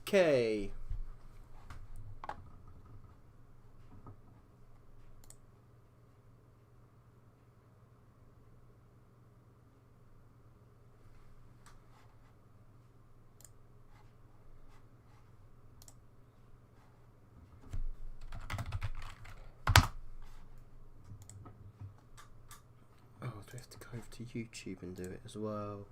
Okay. Oh, do we have to go over to YouTube and do it as well?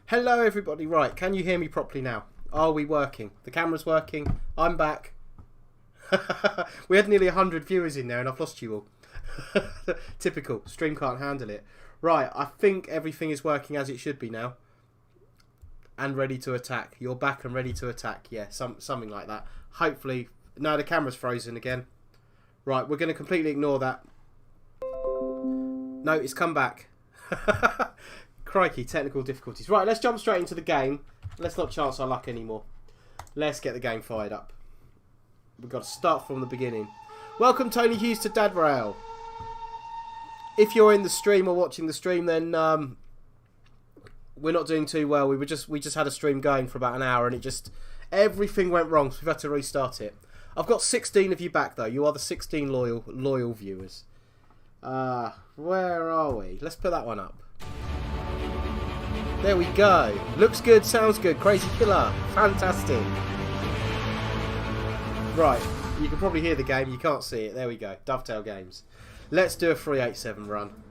Hello everybody, right, can you hear me properly now? Are we working? The camera's working, I'm back. We had nearly 100 viewers in there and I've lost you all. Typical, stream can't handle it. Right, I think everything is working as it should be now. And ready to attack. You're back and ready to attack, yeah, something like that. Hopefully, no, the camera's frozen again. Right, we're going to completely ignore that. No, it's come back. Crikey, technical difficulties. Right, let's jump straight into the game. Let's not chance our luck anymore. Let's get the game fired up. We've got to start from the beginning. Welcome, Tony Hughes, to Dad Rail. If you're in the stream or watching the stream, then we're not doing too well. We just had a stream going for about an hour, and everything went wrong, so we've had to restart it. I've got 16 of you back though. You are the 16 loyal viewers. Where are we? Let's put that one up. There we go. Looks good, sounds good. Crazy Killer. Fantastic. Right. You can probably hear the game. You can't see it. There we go. Dovetail Games. Let's do a 387 run.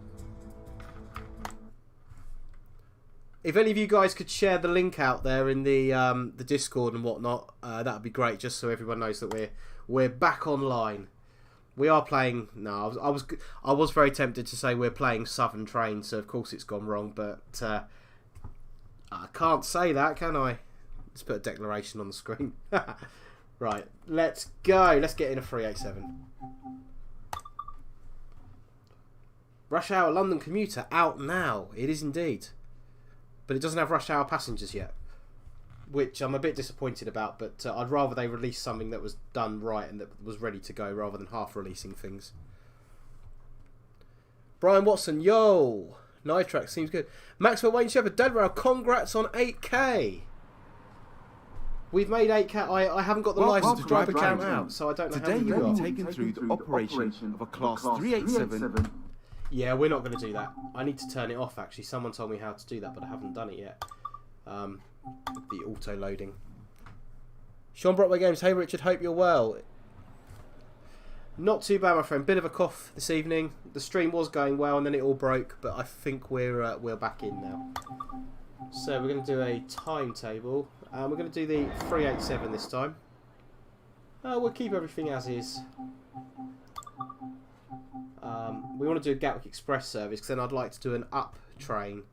If any of you guys could share the link out there in the Discord and whatnot, that would be great. Just so everyone knows that we're back online. We are playing. No, I was very tempted to say we're playing Southern Train, so of course it's gone wrong. But I can't say that, can I? Let's put a declaration on the screen. Right, let's go. Let's get in a 387. Rush Hour London Commuter out now. It is indeed. But it doesn't have rush hour passengers yet, which I'm a bit disappointed about, but I'd rather they release something that was done right and that was ready to go rather than half releasing things. Brian Watson, yo! Nitrax seems good. Maxwell Wayne Shepherd, Dad Rail, congrats on 8k! We've made 8k. I haven't got the license to drive the count out, so I don't know how many you'll be taken through the operation of a Class 387. Yeah, we're not going to do that. I need to turn it off, actually. Someone told me how to do that, but I haven't done it yet. The auto-loading. Sean Brockway Games. Hey, Richard. Hope you're well. Not too bad, my friend. Bit of a cough this evening. The stream was going well, and then it all broke, but I think we're back in now. So we're going to do a timetable. We're going to do the 387 this time. We'll keep everything as is. We want to do a Gatwick Express service, because then I'd like to do an up train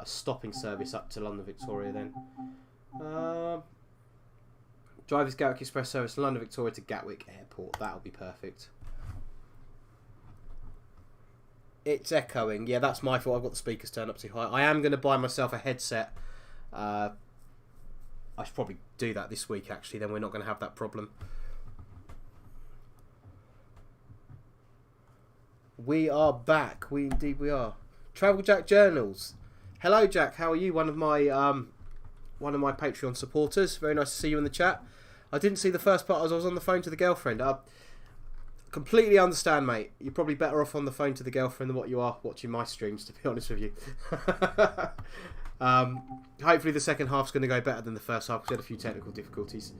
stopping service up to London Victoria then. Drive this Gatwick Express service London Victoria to Gatwick Airport. That'll be perfect. It's echoing. Yeah, that's my fault. I've got the speakers turned up too high. I am going to buy myself a headset. I should probably do that this week, actually. Then we're not going to have that problem. We are back. Indeed we are. Travel Jack Journals. Hello, Jack. How are you? One of my Patreon supporters. Very nice to see you in the chat. I didn't see the first part as I was on the phone to the girlfriend. Completely understand, mate. You're probably better off on the phone to the girlfriend than what you are watching my streams, to be honest with you. Hopefully the second half's going to go better than the first half, because we had a few technical difficulties.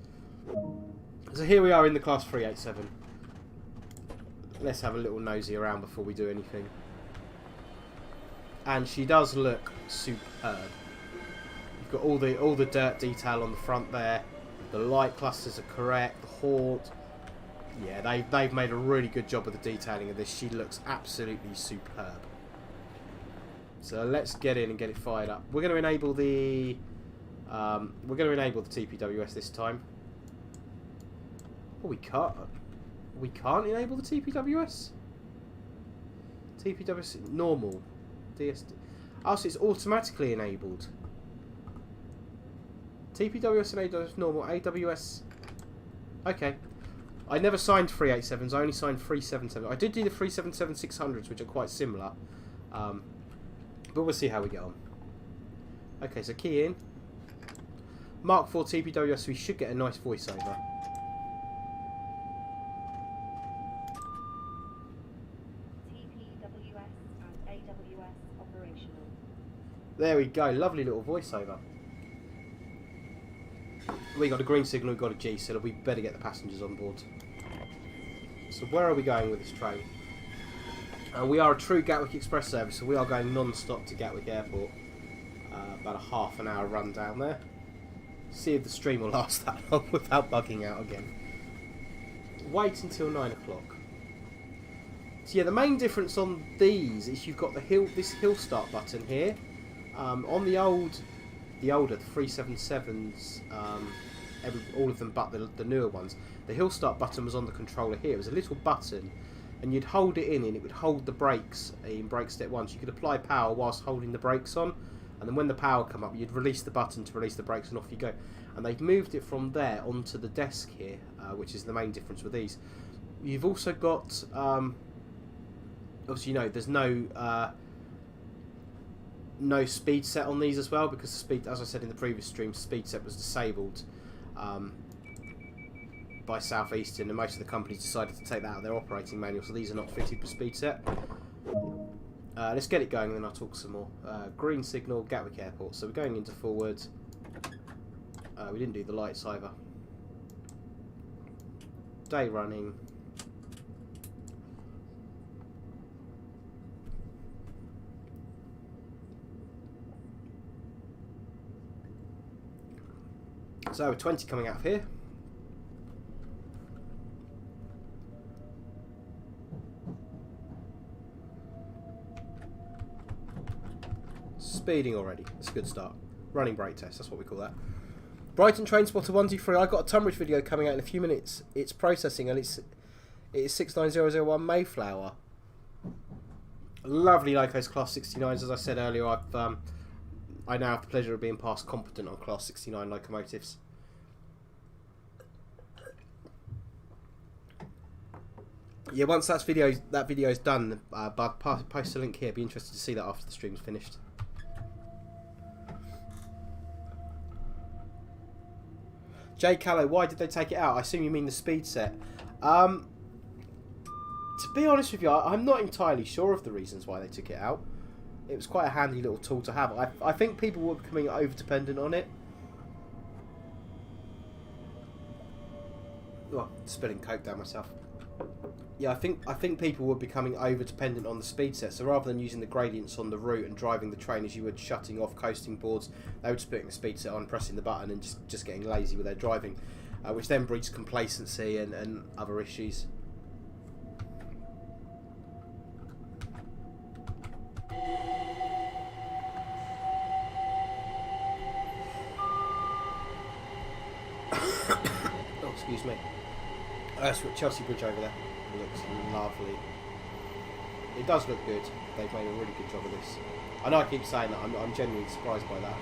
So here we are in the Class 387. Let's have a little nosy around before we do anything. And she does look superb. You've got all the dirt detail on the front there. The light clusters are correct. The horn. Yeah, they've made a really good job of the detailing of this. She looks absolutely superb. So let's get in and get it fired up. We're going to enable the TPWS this time. Oh, we can't. We can't enable the TPWS? TPWS normal. DSD. Oh, so it's automatically enabled. TPWS and AWS normal. AWS. Okay. I never signed 387s. I only signed 377. I did do the 377-600s, which are quite similar. But we'll see how we get on. Okay, so key in. Mark 4 TPWS. We should get a nice voiceover. There we go, lovely little voiceover. We got a green signal, we got a G, so we better get the passengers on board. So where are we going with this train? We are a true Gatwick Express service, so we are going non-stop to Gatwick Airport. About a half an hour run down there. See if the stream will last that long without bugging out again. Wait until 9 o'clock. So yeah, the main difference on these is you've got this hill start button here. On the older 377s, all of them but the newer ones, the hill start button was on the controller here. It was a little button, and you'd hold it in, and it would hold the brakes in brake step 1. So you could apply power whilst holding the brakes on, and then when the power come up, you'd release the button to release the brakes, and off you go. And they've moved it from there onto the desk here, which is the main difference with these. You've also got, obviously, there's no speed set on these as well, because the speed, as I said in the previous stream, speed set was disabled by Southeastern, and most of the companies decided to take that out of their operating manual, so these are not fitted for speed set. Let's get it going and then I'll talk some more. Green signal, Gatwick Airport, so we're going into forward. We didn't do the lights either. Day running. So 20 coming out of here. Speeding already. That's a good start. Running brake test, that's what we call that. Brighton train spotter 123. I got a Tunbridge video coming out in a few minutes. It's processing and it is 69001 Mayflower. Lovely locos, class 69s. As I said earlier, I now have the pleasure of being passed competent on class 69 locomotives. Yeah, once that video's done, Bud, post a link here. Be interested to see that after the stream's finished. Jay Callow, why did they take it out? I assume you mean the speed set. To be honest with you, I'm not entirely sure of the reasons why they took it out. It was quite a handy little tool to have. I think people were becoming over-dependent on it. Oh, spilling coke down myself. Yeah, I think people were becoming over-dependent on the speed set. So rather than using the gradients on the route and driving the train as you would shutting off coasting boards, they were just putting the speed set on, pressing the button, and just getting lazy with their driving, which then breeds complacency and other issues. Oh, excuse me. That's Chelsea Bridge over there. It looks lovely. It does look good. They've made a really good job of this. I know I keep saying that. I'm genuinely surprised by that.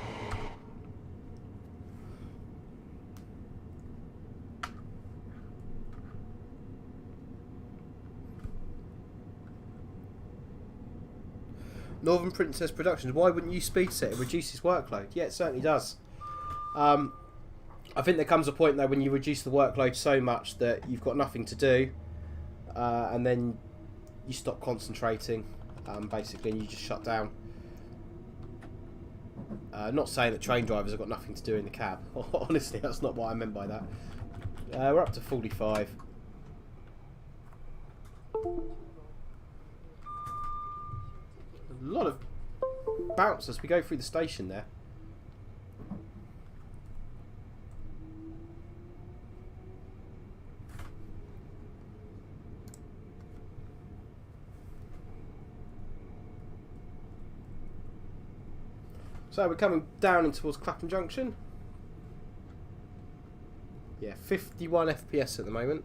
Northern Princess Productions. Why wouldn't you speed set? It reduces workload. Yeah, it certainly does. I think there comes a point though when you reduce the workload so much that you've got nothing to do, and then you stop concentrating, basically, and you just shut down. Not saying that train drivers have got nothing to do in the cab. Honestly, that's not what I meant by that. We're up to 45. A lot of bounce as we go through the station there. So we're coming down in towards Clapham Junction. Yeah, 51 FPS at the moment.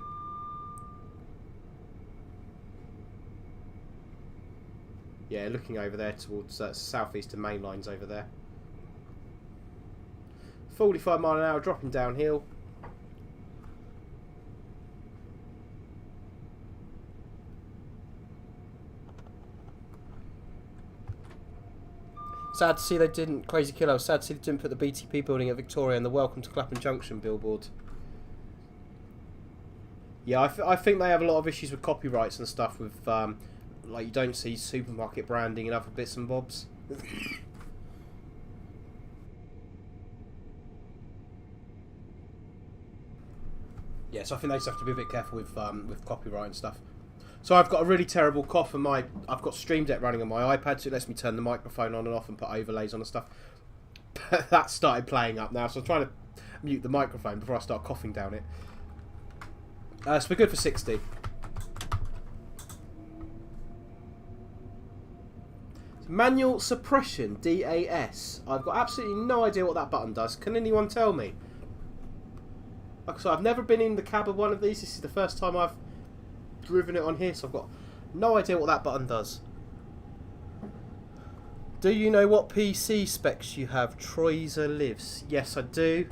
Yeah, looking over there towards southeastern main lines over there. 45 mile an hour, dropping downhill. Sad to see they didn't, Crazy Killer, sad to see they didn't put the BTP building at Victoria and the Welcome to Clapham Junction billboard. Yeah, I think they have a lot of issues with copyrights and stuff with, like you don't see supermarket branding and other bits and bobs. Yeah, so I think they just have to be a bit careful with copyright and stuff. So I've got a really terrible cough and I've got Stream Deck running on my iPad, so it lets me turn the microphone on and off and put overlays on and stuff. But that started playing up now, so I'm trying to mute the microphone before I start coughing down it. So we're good for 60. Manual suppression, DAS. I've got absolutely no idea what that button does. Can anyone tell me? Like I said, I've never been in the cab of one of these. This is the first time I've driven it on here, so I've got no idea what that button does. Do you know what PC specs you have? Troyser lives. Yes, I do.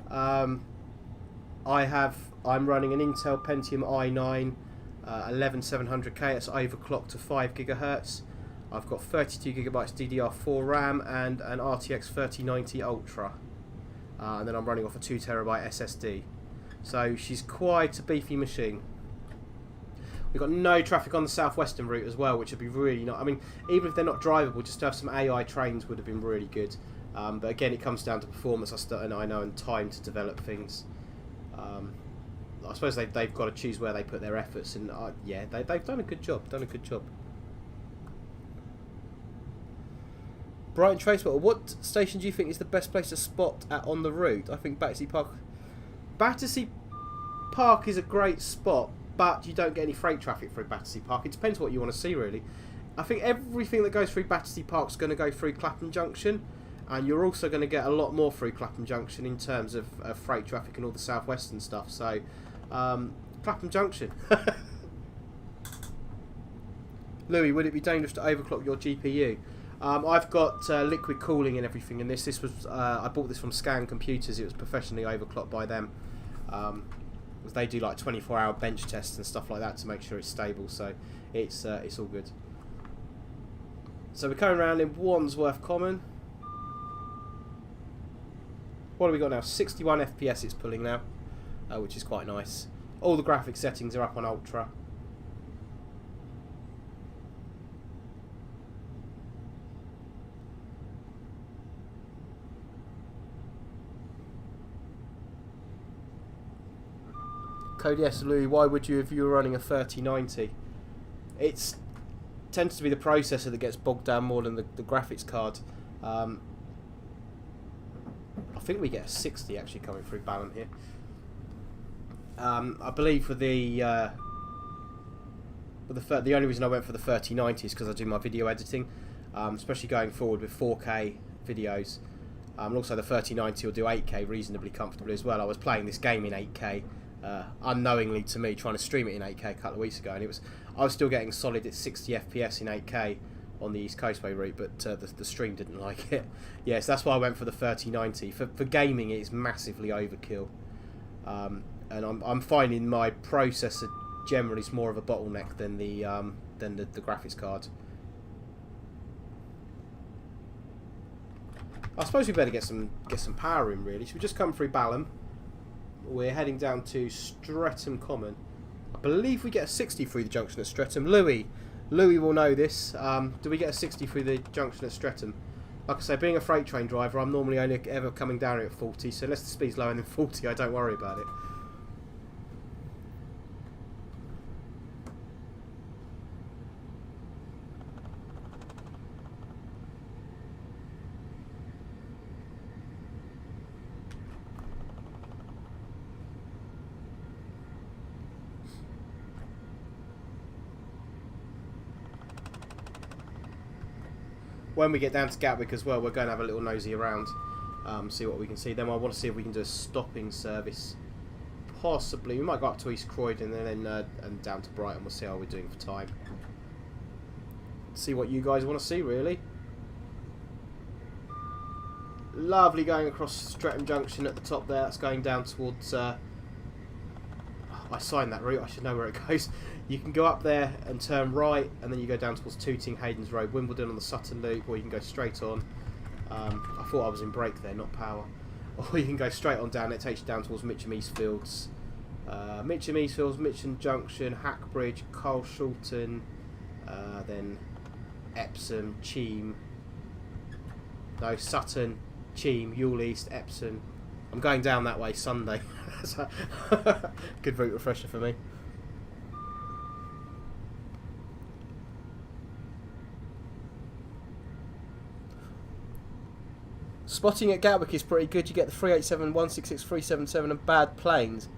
I'm running an Intel Pentium i9 11700K. It's overclocked to 5 GHz. I've got 32 GB DDR4 RAM and an RTX 3090 Ultra. And then I'm running off a 2 TB SSD. So she's quite a beefy machine. We've got no traffic on the southwestern route as well, which would be really nice. I mean, even if they're not drivable, just to have some AI trains would have been really good. But again, it comes down to performance, I know, and time to develop things. I suppose they've got to choose where they put their efforts, and yeah, they've done a good job. Brighton Transport. What station do you think is the best place to spot at on the route? I think Battersea Park. Battersea Park is a great spot, but you don't get any freight traffic through Battersea Park. It depends what you want to see, really. I think everything that goes through Battersea Park is going to go through Clapham Junction, and you're also going to get a lot more through Clapham Junction in terms of freight traffic and all the southwestern stuff. So, Clapham Junction. Louis, would it be dangerous to overclock your GPU? I've got liquid cooling and everything in this. This was I bought this from Scan Computers. It was professionally overclocked by them. They do like 24-hour bench tests and stuff like that to make sure it's stable. So it's all good. So we're coming around in Wandsworth Common. What have we got now? 61 FPS it's pulling now, which is quite nice. All the graphic settings are up on Ultra. Code yes, Louis, why would you if you were running a 3090? It tends to be the processor that gets bogged down more than the graphics card. I think we get a 60 actually coming through Ballant here. I believe for the only reason I went for the 3090 is because I do my video editing, especially going forward with 4K videos. And also the 3090 will do 8K reasonably comfortably as well. I was playing this game in 8K. Unknowingly to me, trying to stream it in 8K a couple of weeks ago, and I was still getting solid at 60 FPS in 8K on the East Coastway route, but the stream didn't like it. Yes, that's why I went for the 3090. For gaming, it is massively overkill, and I'm finding my processor generally is more of a bottleneck than the graphics card. I suppose we better get some power in really. Should we just come through Balham? We're heading down to Streatham Common. I believe we get a 60 through the junction at Streatham. Louis will know this. Do we get a 60 through the junction at Streatham? Like I say, being a freight train driver, I'm normally only ever coming down here at 40, so unless the speed's lower than 40, I don't worry about it. When we get down to Gatwick as well, we're going to have a little nosy around, see what we can see. Then I want to see if we can do a stopping service. Possibly. We might go up to East Croydon and then and down to Brighton. We'll see how we're doing for time. see what you guys want to see, really. Lovely going across Streatham Junction at the top there. That's going down towards... I signed that route. I should know where it goes. You can go up there and turn right, and then you go down towards Tooting, Hayden's Road, Wimbledon on the Sutton Loop, or you can go straight on. I thought I was in brake there, not power. Or you can go straight on down. It takes you down towards Mitcham Eastfields. Mitcham Eastfields, Mitcham Junction, Hackbridge, Carl Shulton, then Epsom, Cheam. No, Sutton, Cheam, Ewell East, Epsom. I'm going down that way Sunday. So, good route refresher for me. Spotting at Gatwick is pretty good. You get the 387, 166, 377 and bad planes.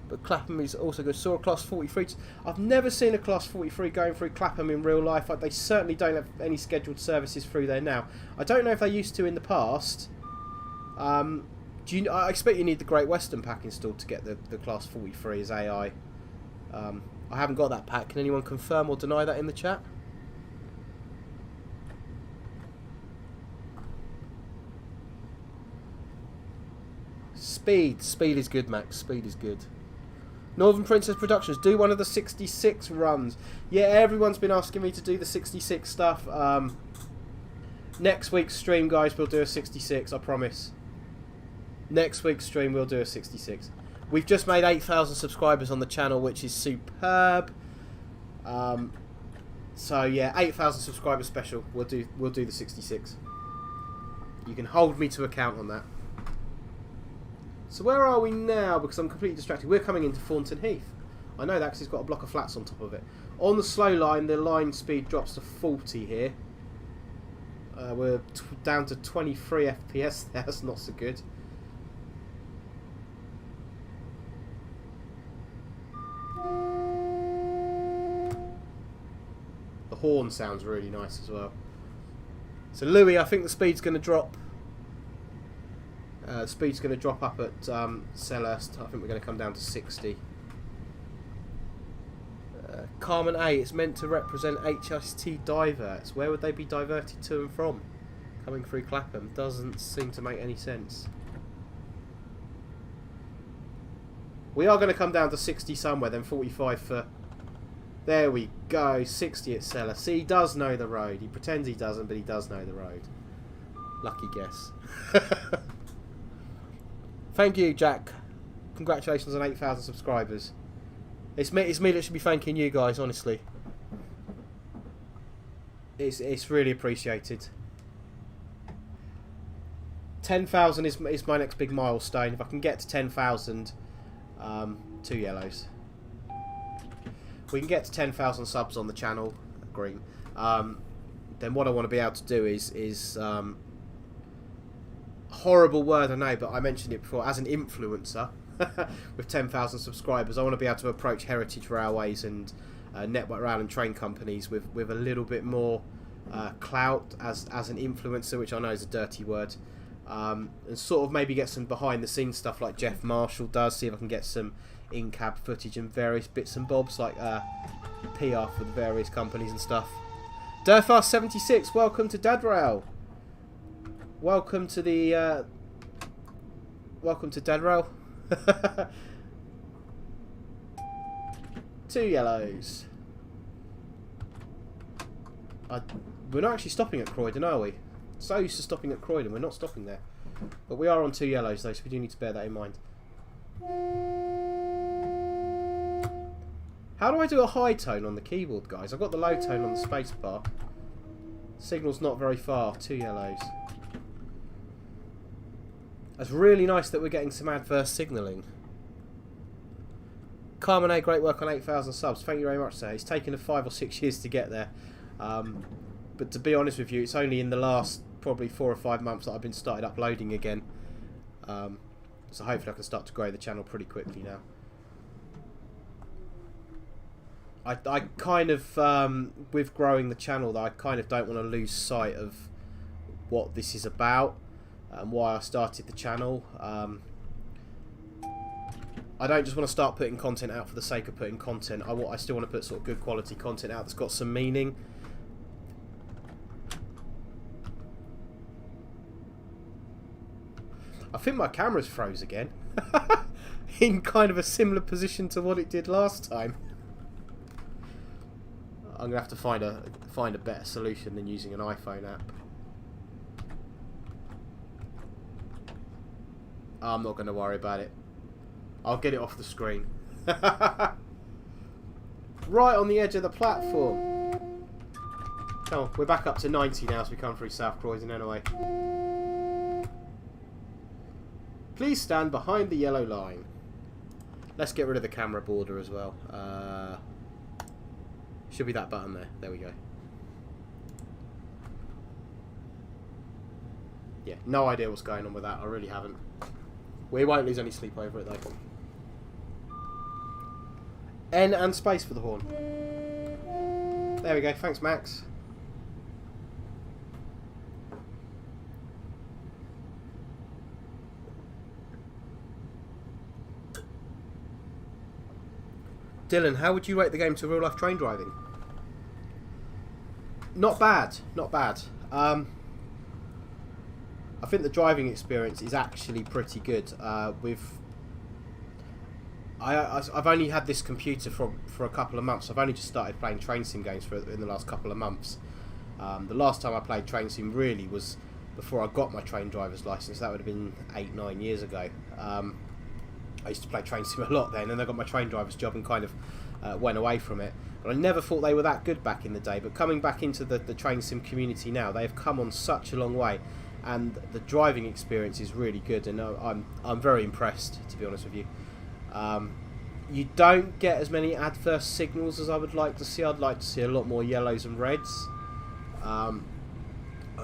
But Clapham is also good. Saw a Class 43. I've never seen a Class 43 going through Clapham in real life. They certainly don't have any scheduled services through there now. I don't know if they used to in the past. I expect you need the Great Western pack installed to get the Class 43 as AI. I haven't got that pack. Can anyone confirm or deny that in the chat? Speed is good, Max. Speed is good. Northern Princess Productions, do one of the 66 runs. Yeah, everyone's been asking me to do the 66 stuff. Next week's stream, guys, we'll do a 66, I promise. Next week's stream, we'll do a 66. We've just made 8,000 subscribers on the channel, which is superb. So yeah, 8,000 subscriber special. We'll do the 66. You can hold me to account on that. So where are we now? Because I'm completely distracted. We're coming into Thornton Heath. I know that because it's got a block of flats on top of it. On the slow line, the line speed drops to 40 here. We're down to 23 FPS there. That's not so good. The horn sounds really nice as well. So Louis, I think the speed's going to drop. Speed's going to drop up at Selhurst. I think we're going to come down to 60. Carmen A, it's meant to represent HST diverts. Where would they be diverted to and from? Coming through Clapham doesn't seem to make any sense. We are going to come down to 60 somewhere, then 45 for... There we go, 60 at Selhurst. See, he does know the road. He pretends he doesn't, but he does know the road. Lucky guess. Thank you, Jack. Congratulations on 8,000 subscribers. It's me that should be thanking you guys, honestly. It's really appreciated. 10,000 is my next big milestone. If I can get to 10,000, 2 yellows. We can get to 10,000 subs on the channel, green. Then what I want to be able to do is horrible word, I know, but I mentioned it before, as an influencer with 10,000 subscribers, I want to be able to approach Heritage Railways and Network Rail and train companies with a little bit more clout as an influencer, which I know is a dirty word, and sort of maybe get some behind the scenes stuff like Jeff Marshall does, see if I can get some in-cab footage and various bits and bobs like PR for the various companies and stuff. Durfast76, welcome to Dad Rail. Welcome to the welcome to Dad Rail. 2 yellows. We're not actually stopping at Croydon, are we? So used to stopping at Croydon, we're not stopping there. But we are on 2 yellows though, so we do need to bear that in mind. How do I do a high tone on the keyboard, guys? I've got the low tone on the space bar. Signal's not very far. 2 yellows. That's really nice that we're getting some adverse signalling. Carmen A, great work on 8,000 subs. Thank you very much, sir. It's taken 5 or 6 years to get there. But to be honest with you, it's only in the last probably 4 or 5 months that I've been started uploading again. So hopefully I can start to grow the channel pretty quickly now. I kind of, with growing the channel, that I kind of don't want to lose sight of what this is about and why I started the channel. I don't just want to start putting content out for the sake of putting content. I still want to put sort of good quality content out that's got some meaning. think my camera's froze again. In kind of a similar position to what it did last time. I'm gonna have to find a better solution than using an iPhone app. I'm not gonna worry about it. I'll get it off the screen. Right on the edge of the platform. Come on, we're back up to 90 now as we come through South Croydon anyway. Please stand behind the yellow line. Let's get rid of the camera border as well. Should be that button there. There we go. Yeah, no idea what's going on with that. I really haven't. We won't lose any sleep over it though. N and space for the horn. There we go. Thanks, Max. Dylan, how would you rate the game to real-life train driving? Not bad. Not bad. I think the driving experience is actually pretty good. I've only had this computer for a couple of months. I've only just started playing train sim games in the last couple of months. The last time I played train sim really was before I got my train driver's license. That would have been 8-9 years ago. I used to play train sim a lot then, and then I got my train driver's job and kind of went away from it. But I never thought they were that good back in the day. But coming back into the train sim community now, they have come on such a long way, and the driving experience is really good. And I'm very impressed, to be honest with you. You don't get as many adverse signals as I would like to see. I'd like to see a lot more yellows and reds, a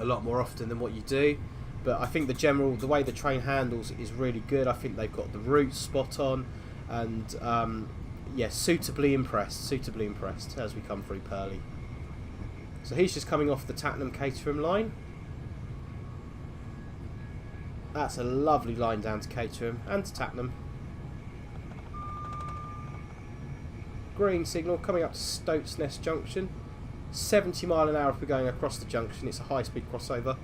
lot more often than what you do. But I think the way the train handles is really good. I think they've got the route spot on, and yeah, suitably impressed as we come through Purley. So he's just coming off the Tattenham-Caterham line. That's a lovely line down to Caterham and to Tattenham. Green signal coming up to Stoats Nest Junction. 70 mile an hour if we're going across the junction. It's a high-speed crossover.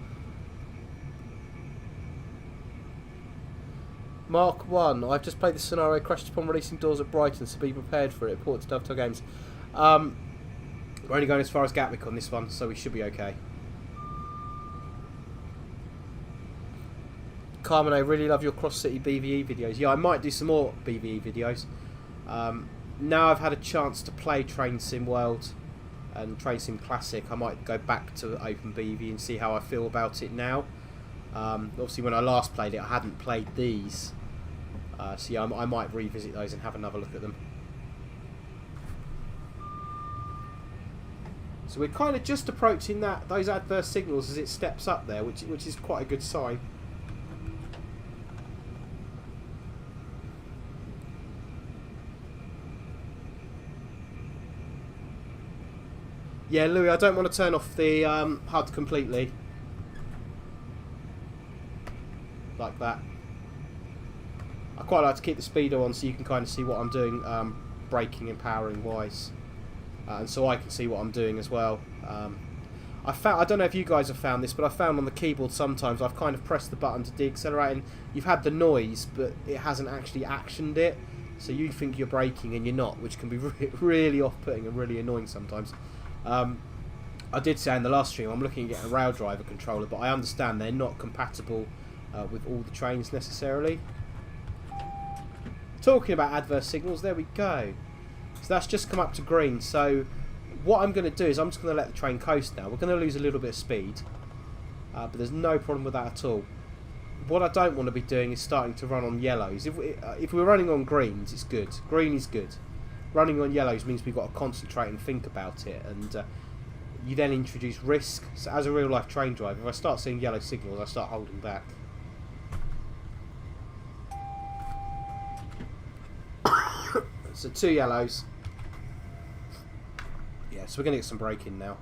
Mark 1. I've just played the scenario crashed upon releasing doors at Brighton, so be prepared for it. Port to Dovetail Games. We're only going as far as Gatwick on this one, so we should be okay. Carmen, I really love your cross-city BVE videos. Yeah, I might do some more BVE videos. Now I've had a chance to play Train Sim World and Train Sim Classic, I might go back to Open BV and see how I feel about it now. Obviously when I last played it I hadn't played these, so yeah, I might revisit those and have another look at them. So we're kind of just approaching those adverse signals as it steps up there, which is quite a good sign. Yeah, Louis, I don't want to turn off the HUD completely. Like that. I quite like to keep the speedo on so you can kind of see what I'm doing braking and powering wise. And so I can see what I'm doing as well. I don't know if you guys have found this, but I found on the keyboard sometimes I've kind of pressed the button to deaccelerate and you've had the noise, but it hasn't actually actioned it. So you think you're braking and you're not, which can be really off-putting and really annoying sometimes. I did say in the last stream I'm looking at getting a rail driver controller, but I understand they're not compatible with all the trains necessarily. Talking about adverse signals, there we go. So that's just come up to green. So what I'm going to do is I'm just going to let the train coast now. We're going to lose a little bit of speed, but there's no problem with that at all. What I don't want to be doing is starting to run on yellows. If we're running on greens, it's good. Green is good. Running on yellows means we've got to concentrate and think about it, and you then introduce risk. So as a real life train driver, if I start seeing yellow signals, I start holding back. So 2 yellows. Yeah, so we're going to get some braking now.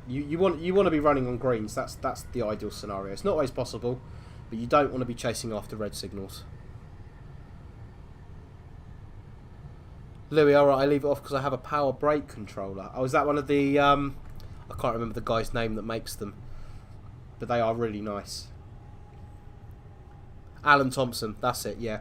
You want to be running on greens. That's the ideal scenario. It's not always possible, but you don't want to be chasing after red signals. Louis, alright, I leave it off because I have a power brake controller. Oh, is that one of the... I can't remember the guy's name that makes them. But they are really nice. Alan Thompson, that's it, yeah.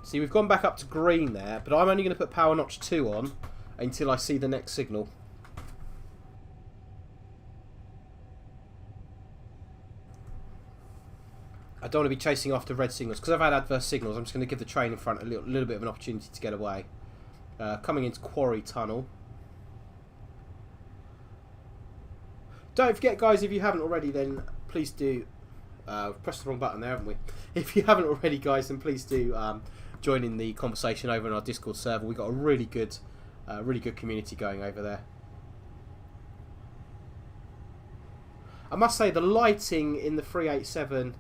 See, we've gone back up to green there, but I'm only going to put power notch 2 on until I see the next signal. I don't want to be chasing after red signals. Because I've had adverse signals, I'm just going to give the train in front a little bit of an opportunity to get away. Coming into Quarry Tunnel. Don't forget, guys, if you haven't already, then please do... we've pressed the wrong button there, haven't we? If you haven't already, guys, then please do join in the conversation over on our Discord server. We've got a really good community going over there. I must say, the lighting in the 387...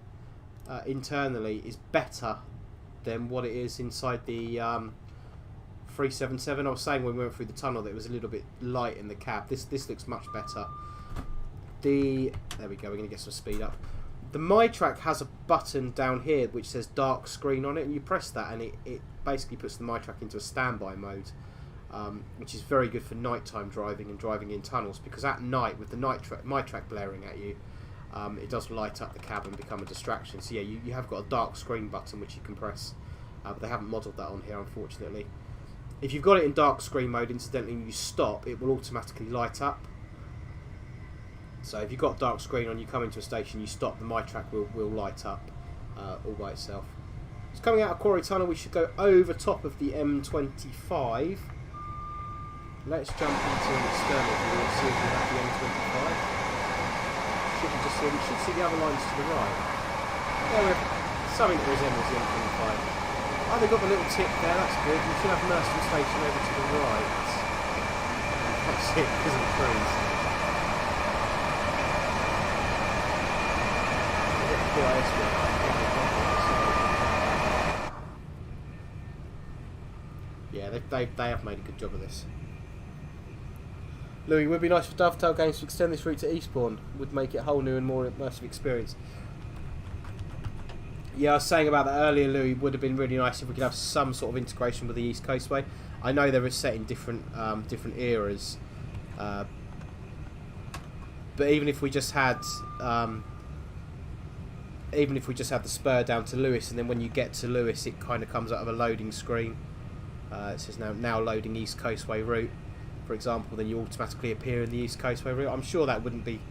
internally is better than what it is inside the 377. I was saying when we went through the tunnel that it was a little bit light in the cab. This looks much better. There we go, we're going to get some speed up. The MyTrack has a button down here which says dark screen on it, and you press that and it basically puts the MyTrack into a standby mode, which is very good for nighttime driving and driving in tunnels, because at night with the MyTrack blaring at you, it does light up the cab and become a distraction. So yeah, you have got a dark screen button which you can press, but they haven't modelled that on here, unfortunately. If you've got it in dark screen mode, incidentally, and you stop, it will automatically light up. So if you've got dark screen on, you come into a station, you stop, the MyTrack will light up all by itself. So coming out of Quarry Tunnel, we should go over top of the M25. Let's jump into an external view and see if we have the M25. We should see the other lines to the right. There we have something that resembles the M25. Oh, they've got the little tip there, that's good. We should have Merstham Station over to the right. That's it, because of the trees. Yeah, they have made a good job of this. Louis, would be nice for Dovetail Games to extend this route to Eastbourne. Would make it a whole new and more immersive experience. Yeah, I was saying about that earlier, Louis. Would have been really nice if we could have some sort of integration with the East Coastway. I know they were set in different eras, but even if we just had the spur down to Lewis, and then when you get to Lewis, it kind of comes out of a loading screen. It says now loading East Coastway route, for example. Then you automatically appear in the East Coastway route. I'm sure that wouldn't be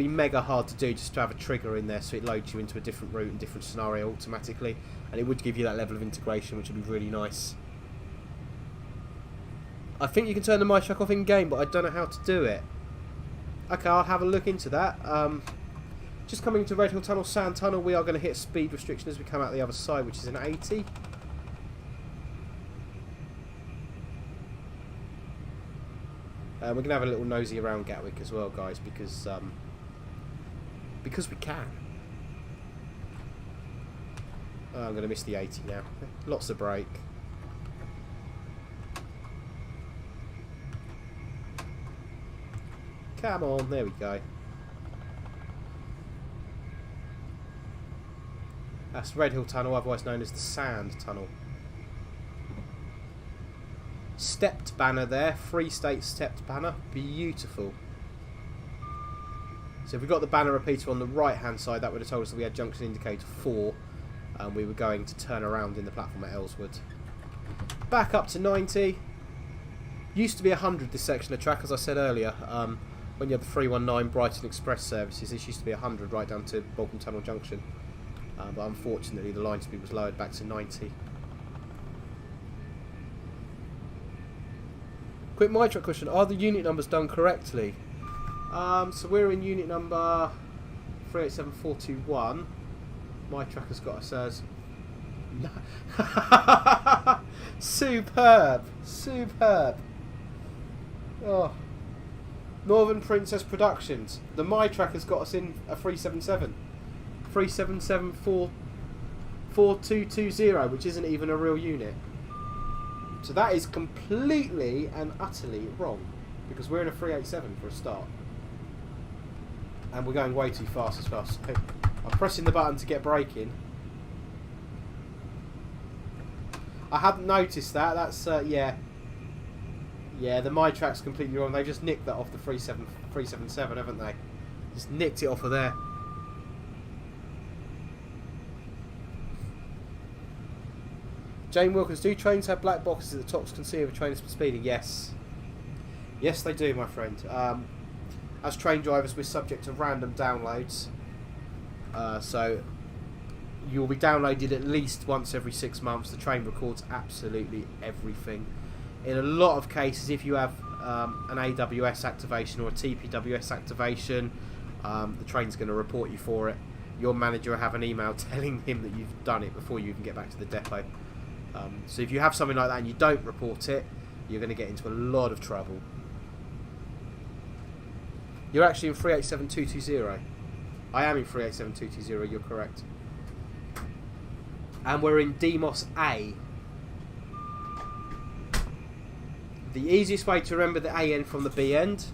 mega hard to do, just to have a trigger in there so it loads you into a different route and different scenario automatically, and it would give you that level of integration, which would be really nice. I think you can turn the MyTrack off in game, but I don't know how to do it. Okay, I'll have a look into that. Just coming into Red Hill Tunnel, Sand Tunnel, we are going to hit a speed restriction as we come out the other side, which is an 80. We're going to have a little nosy around Gatwick as well, guys, because we can. Oh, I'm going to miss the 80 now. Lots of brake. Come on, there we go. That's Red Hill Tunnel, otherwise known as the Sand Tunnel. Stepped banner there, Free State stepped banner, beautiful. So if we got the banner repeater on the right hand side, that would have told us that we had junction indicator 4, and we were going to turn around in the platform at Ellswood. Back up to 90. Used to be 100 this section of track, as I said earlier. When you had the 319 Brighton Express services, this used to be 100 right down to Bolton Tunnel Junction. But unfortunately the line speed was lowered back to 90. Quick MyTrack question, are the unit numbers done correctly? So we're in unit number 387421. MyTrack has got us as... Superb! Superb! Oh. Northern Princess Productions. The MyTrack has got us in a 377. 3774220, which isn't even a real unit. So that is completely and utterly wrong, because we're in a 387 for a start. And we're going way too fast as well. So I'm pressing the button to get braking. I hadn't noticed that. That's, yeah. Yeah, the My Track's completely wrong. They just nicked that off the 377, haven't they? Just nicked it off of there. Jane Wilkins, do trains have black boxes at the tops can see if a train is speeding? Yes. Yes, they do, my friend. As train drivers, we're subject to random downloads. So you'll be downloaded at least once every 6 months. The train records absolutely everything. In a lot of cases, if you have an AWS activation or a TPWS activation, the train's going to report you for it. Your manager will have an email telling him that you've done it before you even get back to the depot. So if you have something like that and you don't report it, you're going to get into a lot of trouble. You're actually in 387220. I am in 387220, you're correct. And we're in Demos A. The easiest way to remember the A end from the B end.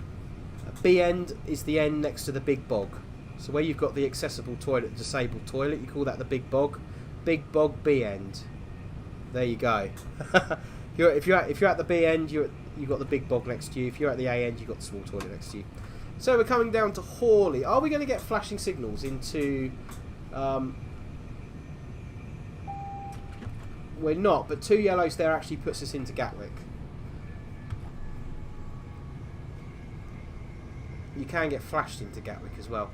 B end is the end next to the big bog. So where you've got the accessible toilet, disabled toilet, you call that the big bog. Big bog B end. There you go. if you're at the B end, you've got the big bog next to you. If you're at the A end, you've got the small toilet next to you. So we're coming down to Hawley. Are we going to get flashing signals into... we're not, but 2 yellows there actually puts us into Gatwick. You can get flashed into Gatwick as well.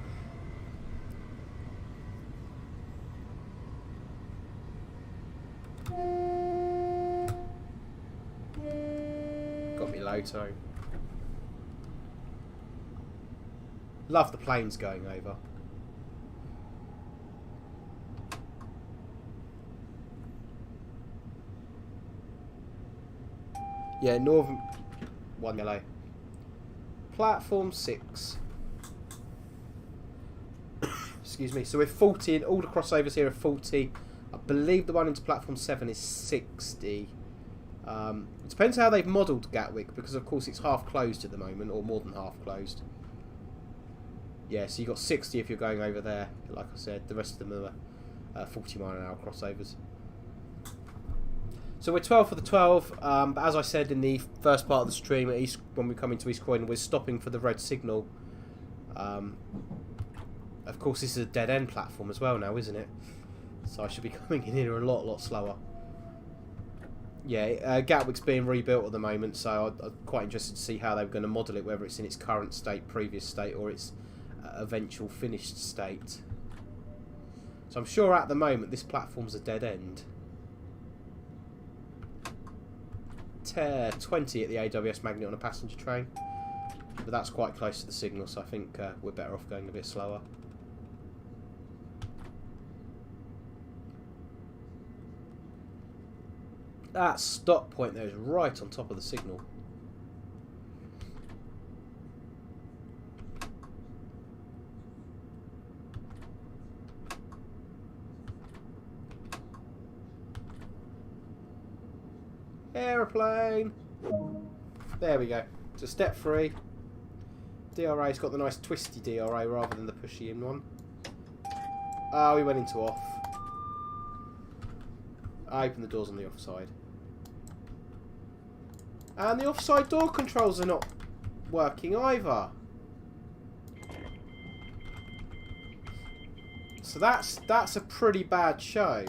Got me low tone. Love the planes going over. Yeah, Northern... 1 yellow. Platform 6. Excuse me. So we're 40, and all the crossovers here are 40. I believe the one into platform 7 is 60. It depends how they've modelled Gatwick, because of course it's half closed at the moment, or more than half closed. Yeah, so you've got 60 if you're going over there. Like I said, the rest of them are 40 mile an hour crossovers. So we're 12 for the 12, but as I said in the first part of the stream, at East, when we come into East Croydon, we're stopping for the red signal. Of course, this is a dead-end platform as well now, isn't it? So I should be coming in here a lot slower. Yeah, Gatwick's being rebuilt at the moment, so I'm quite interested to see how they're going to model it, whether it's in its current state, previous state, or its eventual finished state. So I'm sure at the moment this platform's a dead end. 20 at the AWS magnet on a passenger train, but that's quite close to the signal, so I think we're better off going a bit slower. That stop point there is right on top of the signal. Aeroplane. There we go. So step 3. DRA's got the nice twisty DRA rather than the pushy in one. We went into off. I opened the doors on the offside. And the offside door controls are not working either. So that's a pretty bad show.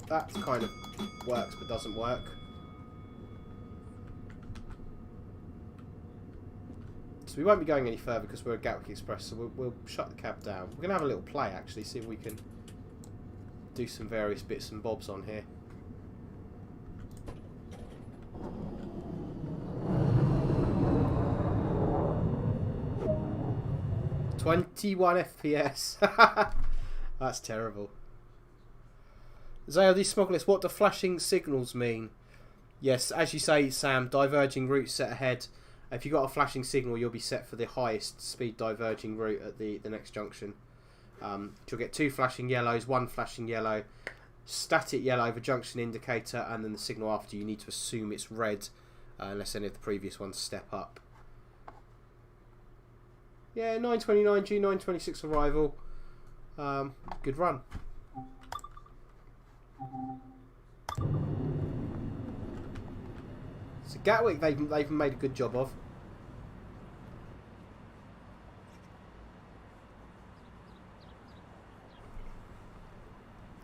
That kind of works but doesn't work. So we won't be going any further because we're at Gatwick Express, so we'll shut the cab down. We're going to have a little play actually, see if we can do some various bits and bobs on here. $21 FPS. That's terrible. Zale, these smugglers, what do flashing signals mean? Yes, as you say, Sam, diverging route set ahead. If you've got a flashing signal, you'll be set for the highest speed diverging route at the next junction. You'll get 2 flashing yellows, 1 flashing yellow, static yellow over junction indicator, and then the signal after you need to assume it's red unless any of the previous ones step up. Yeah, 9:29 June 9:26 arrival. Good run. So Gatwick, they've made a good job of.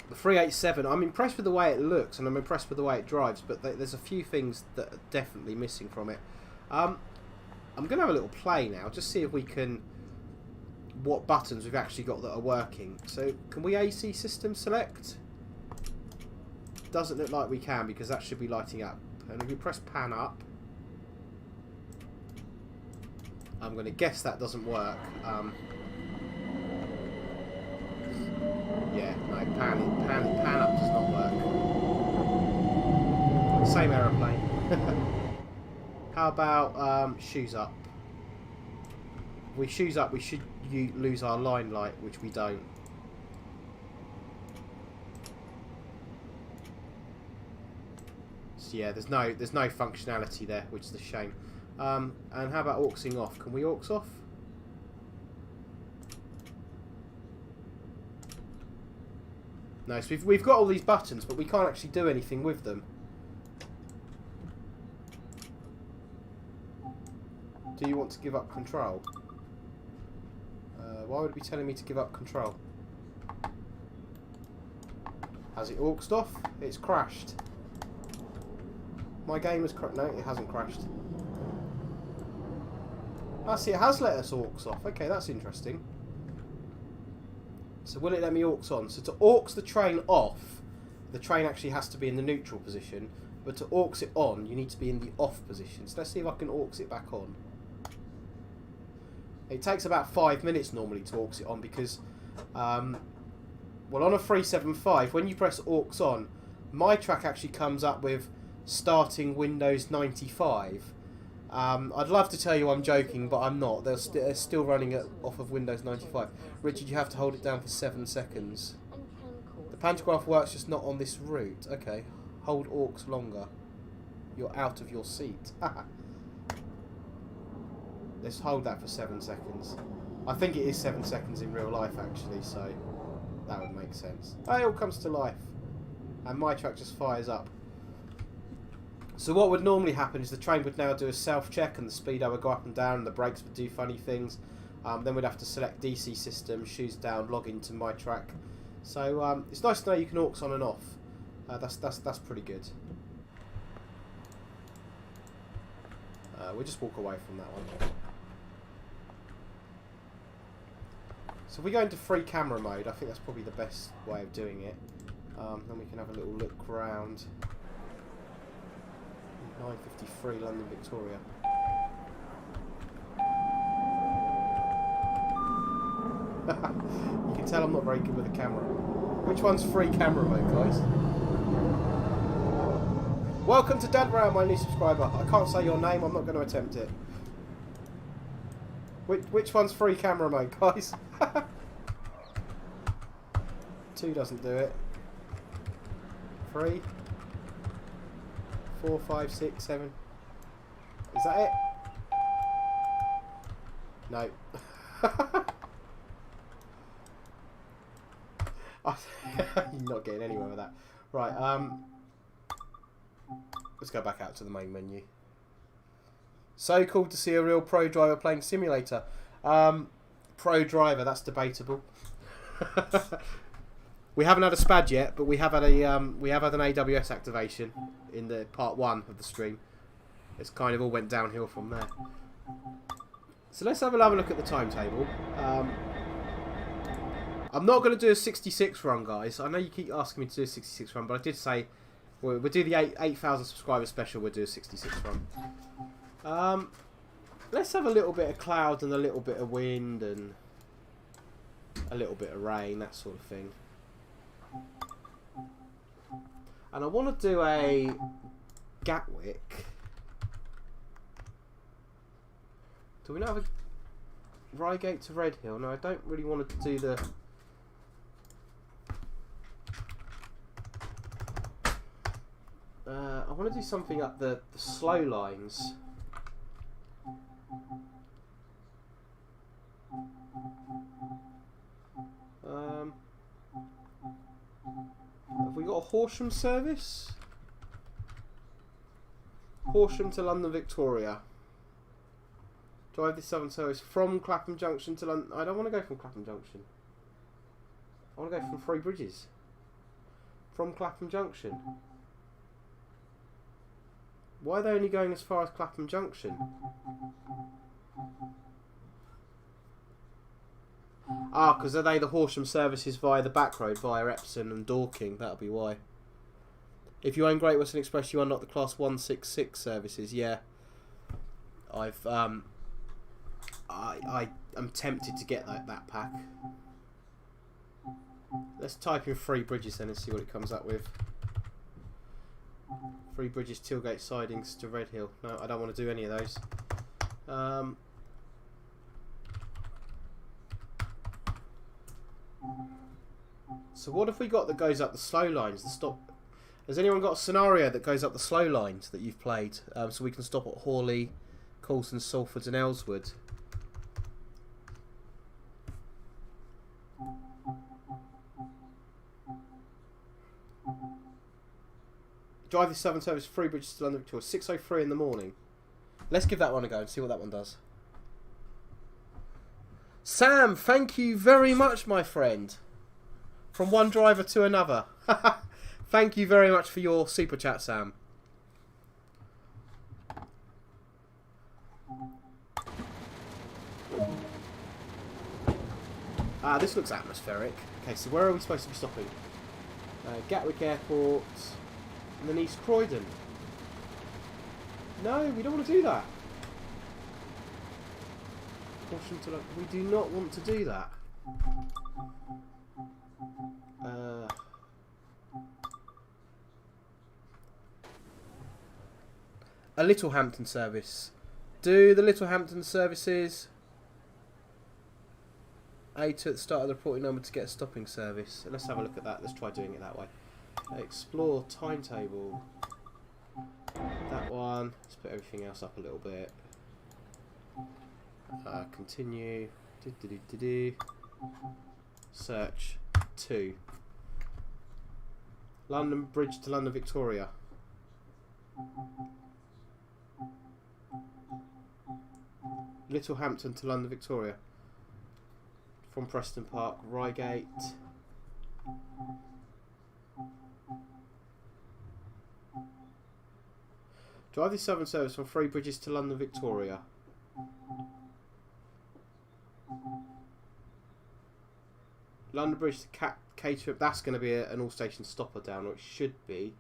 The 387, I'm impressed with the way it looks and I'm impressed with the way it drives, but there's a few things that are definitely missing from it. I'm going to have a little play now, just see if we can... what buttons we've actually got that are working. So, can we AC system select? Doesn't look like we can because that should be lighting up. And if we press pan up, I'm going to guess that doesn't work. Yeah, no, pan up does not work. Same aeroplane. How about shoes up? If we shoes up, we should lose our line light, which we don't. So yeah, there's no functionality there, which is a shame. And how about auxing off? Can we aux off? No, so we've got all these buttons, but we can't actually do anything with them. Do you want to give up control? Why would it be telling me to give up control? Has it auxed off? It's crashed. My game has crashed. No, it hasn't crashed. Ah, see, it has let us aux off. Okay, that's interesting. So will it let me aux on? So to aux the train off, the train actually has to be in the neutral position. But to aux it on, you need to be in the off position. So let's see if I can aux it back on. It takes about 5 minutes normally to aux it on because, well, on a 375, when you press aux on, my track actually comes up with starting Windows 95. I'd love to tell you I'm joking, but I'm not. They're still running it off of Windows 95. Richard, you have to hold it down for 7 seconds. The pantograph works, just not on this route. Okay. Hold aux longer. You're out of your seat. Let's hold that for 7 seconds. I think it is 7 seconds in real life, actually, so that would make sense. Oh, it all comes to life. And my track just fires up. So what would normally happen is the train would now do a self-check and the speedo would go up and down and the brakes would do funny things. Then we'd have to select DC system, shoes down, log into my track. So it's nice to know you can aux on and off. That's pretty good. We'll just walk away from that one. So if we go into free camera mode, I think that's probably the best way of doing it. Then we can have a little look around. 9:53 London Victoria. You can tell I'm not very good with the camera. Which one's free camera mode, guys? Welcome to Dan Brown, my new subscriber. I can't say your name, I'm not going to attempt it. Which one's free camera mode, guys? 2 doesn't do it. 3, 4, 5, 6, 7. Is that it? No. You're not getting anywhere with that. Right, let's go back out to the main menu. So cool to see a real pro driver playing simulator. Pro driver, that's debatable. We haven't had a SPAD yet, but we have had an AWS activation in the part 1 of the stream. It's kind of all went downhill from there. So let's have another look at the timetable. I'm not going to do a 66 run, guys. I know you keep asking me to do a 66 run, but I did say we'll do the 8,000 subscriber special. We'll do a 66 run. Let's have a little bit of cloud and a little bit of wind and a little bit of rain, that sort of thing. And I want to do a Gatwick. Do we not have a Reigate to Redhill? No, I don't really want to do the... I want to do something up the slow lines. Have we got a Horsham service? Horsham to London Victoria. Drive this Southern service from Clapham Junction to London. I don't want to go from Clapham Junction. I want to go from Three Bridges. From Clapham Junction. Why are they only going as far as Clapham Junction? Ah, because are they the Horsham services via the back road, via Epsom and Dorking? That'll be why. If you own Great Western Express, you unlock the Class 166 services. Yeah, I'm tempted to get that pack. Let's type in Three Bridges then and see what it comes up with. Three Bridges, Tilgate sidings to Redhill. No, I don't want to do any of those. So what have we got that goes up the slow lines? The stop. Has anyone got a scenario that goes up the slow lines that you've played? So we can stop at Hawley, Coulson, Salford and Ellswood. Drive this Southern service, Three Bridges to London Victoria, 6:03 in the morning. Let's give that one a go and see what that one does. Sam, thank you very much, my friend. From one driver to another. Thank you very much for your super chat, Sam. This looks atmospheric. Okay, so where are we supposed to be stopping? Gatwick Airport, and then East Croydon. No, we don't want to do that. We do not want to do that. A Littlehampton service. Do the Littlehampton services A2 at the start of the reporting number to get a stopping service? Let's have a look at that. Let's try doing it that way. Explore timetable. That one. Let's put everything else up a little bit. Continue. Search 2. London Bridge to London Victoria. Littlehampton to London Victoria. From Preston Park, Reigate. Drive this Southern service from Three Bridges to London Victoria. London Bridge to Cater. That's going to be an all-station stopper down, or it should be.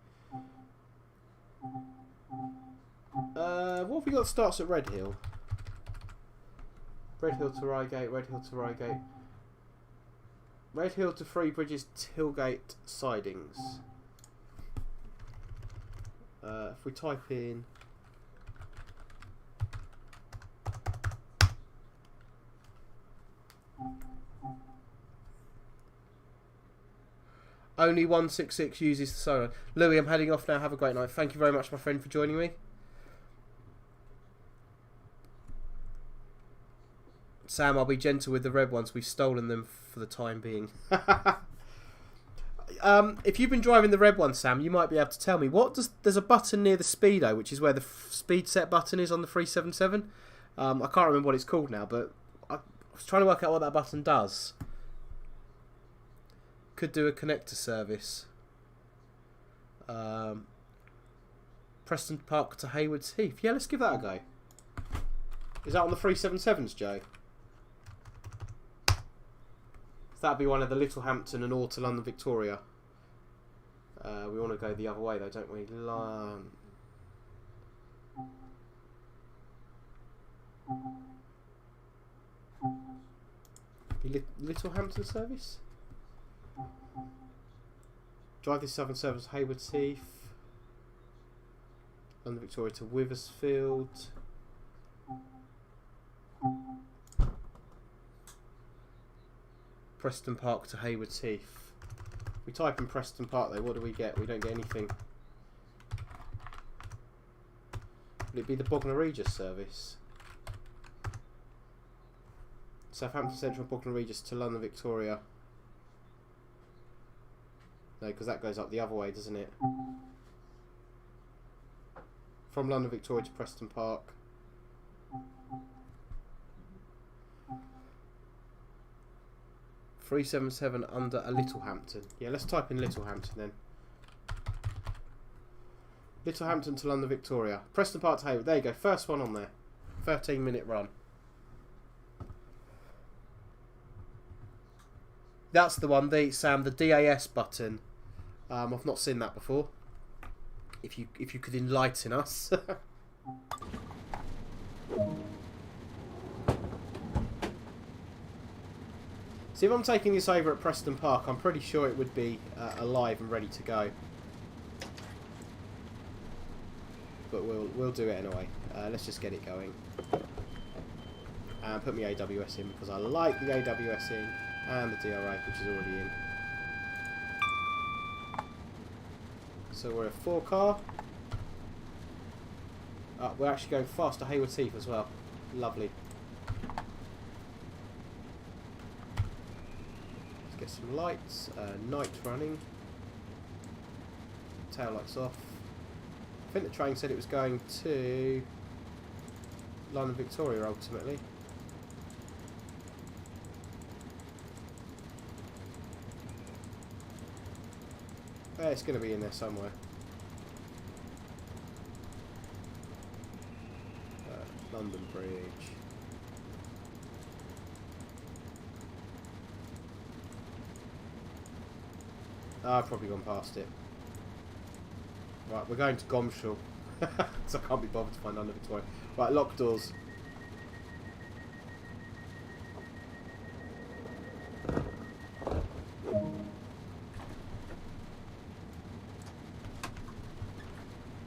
What have we got that starts at Redhill? Redhill to Reigate, Redhill to Reigate. Redhill to Three Bridges, Tilgate sidings. If we type in only 166 uses the solar. Louis, I'm heading off now. Have a great night. Thank you very much, my friend, for joining me. Sam, I'll be gentle with the red ones. We've stolen them for the time being. If you've been driving the red one, Sam, you might be able to tell me. There's a button near the speedo, which is where the speed set button is on the 377. I can't remember what it's called now, but I was trying to work out what that button does. Could do a connector service. Preston Park to Haywards Heath. Yeah, let's give that a go. Is that on the 377s, Joe? That'd be one of the Littlehampton and all to London Victoria. We want to go the other way though, don't we? Littlehampton service? Drive this Southern service Haywards Heath. London Victoria to Withersfield. Preston Park to Haywards Heath. We type in Preston Park though, what do we get? We don't get anything. Would it be the Bognor Regis service? Southampton Central Bognor Regis to London Victoria. No, because that goes up the other way, doesn't it? from London Victoria to Preston Park. $377 under a Littlehampton. Yeah, let's type in Littlehampton then. Littlehampton to London Victoria. Preston Park to Hayward. There you go. First one on there. 13-minute run. That's the one, Sam, the DAS button. I've not seen that before. If you could enlighten us. See, if I'm taking this over at Preston Park, I'm pretty sure it would be alive and ready to go. But we'll do it anyway. Let's just get it going. And put my AWS in because I like the AWS in. And the DRA, which is already in. So we're a 4 car. We're actually going fast to Hayward Heath as well. Lovely. Get some lights, night running, tail lights off. I think the train said it was going to London Victoria ultimately. It's going to be in there somewhere. London Bridge. I've probably gone past it. Right, we're going to Gomshall. So I can't be bothered to find London Victoria. Right, lock doors.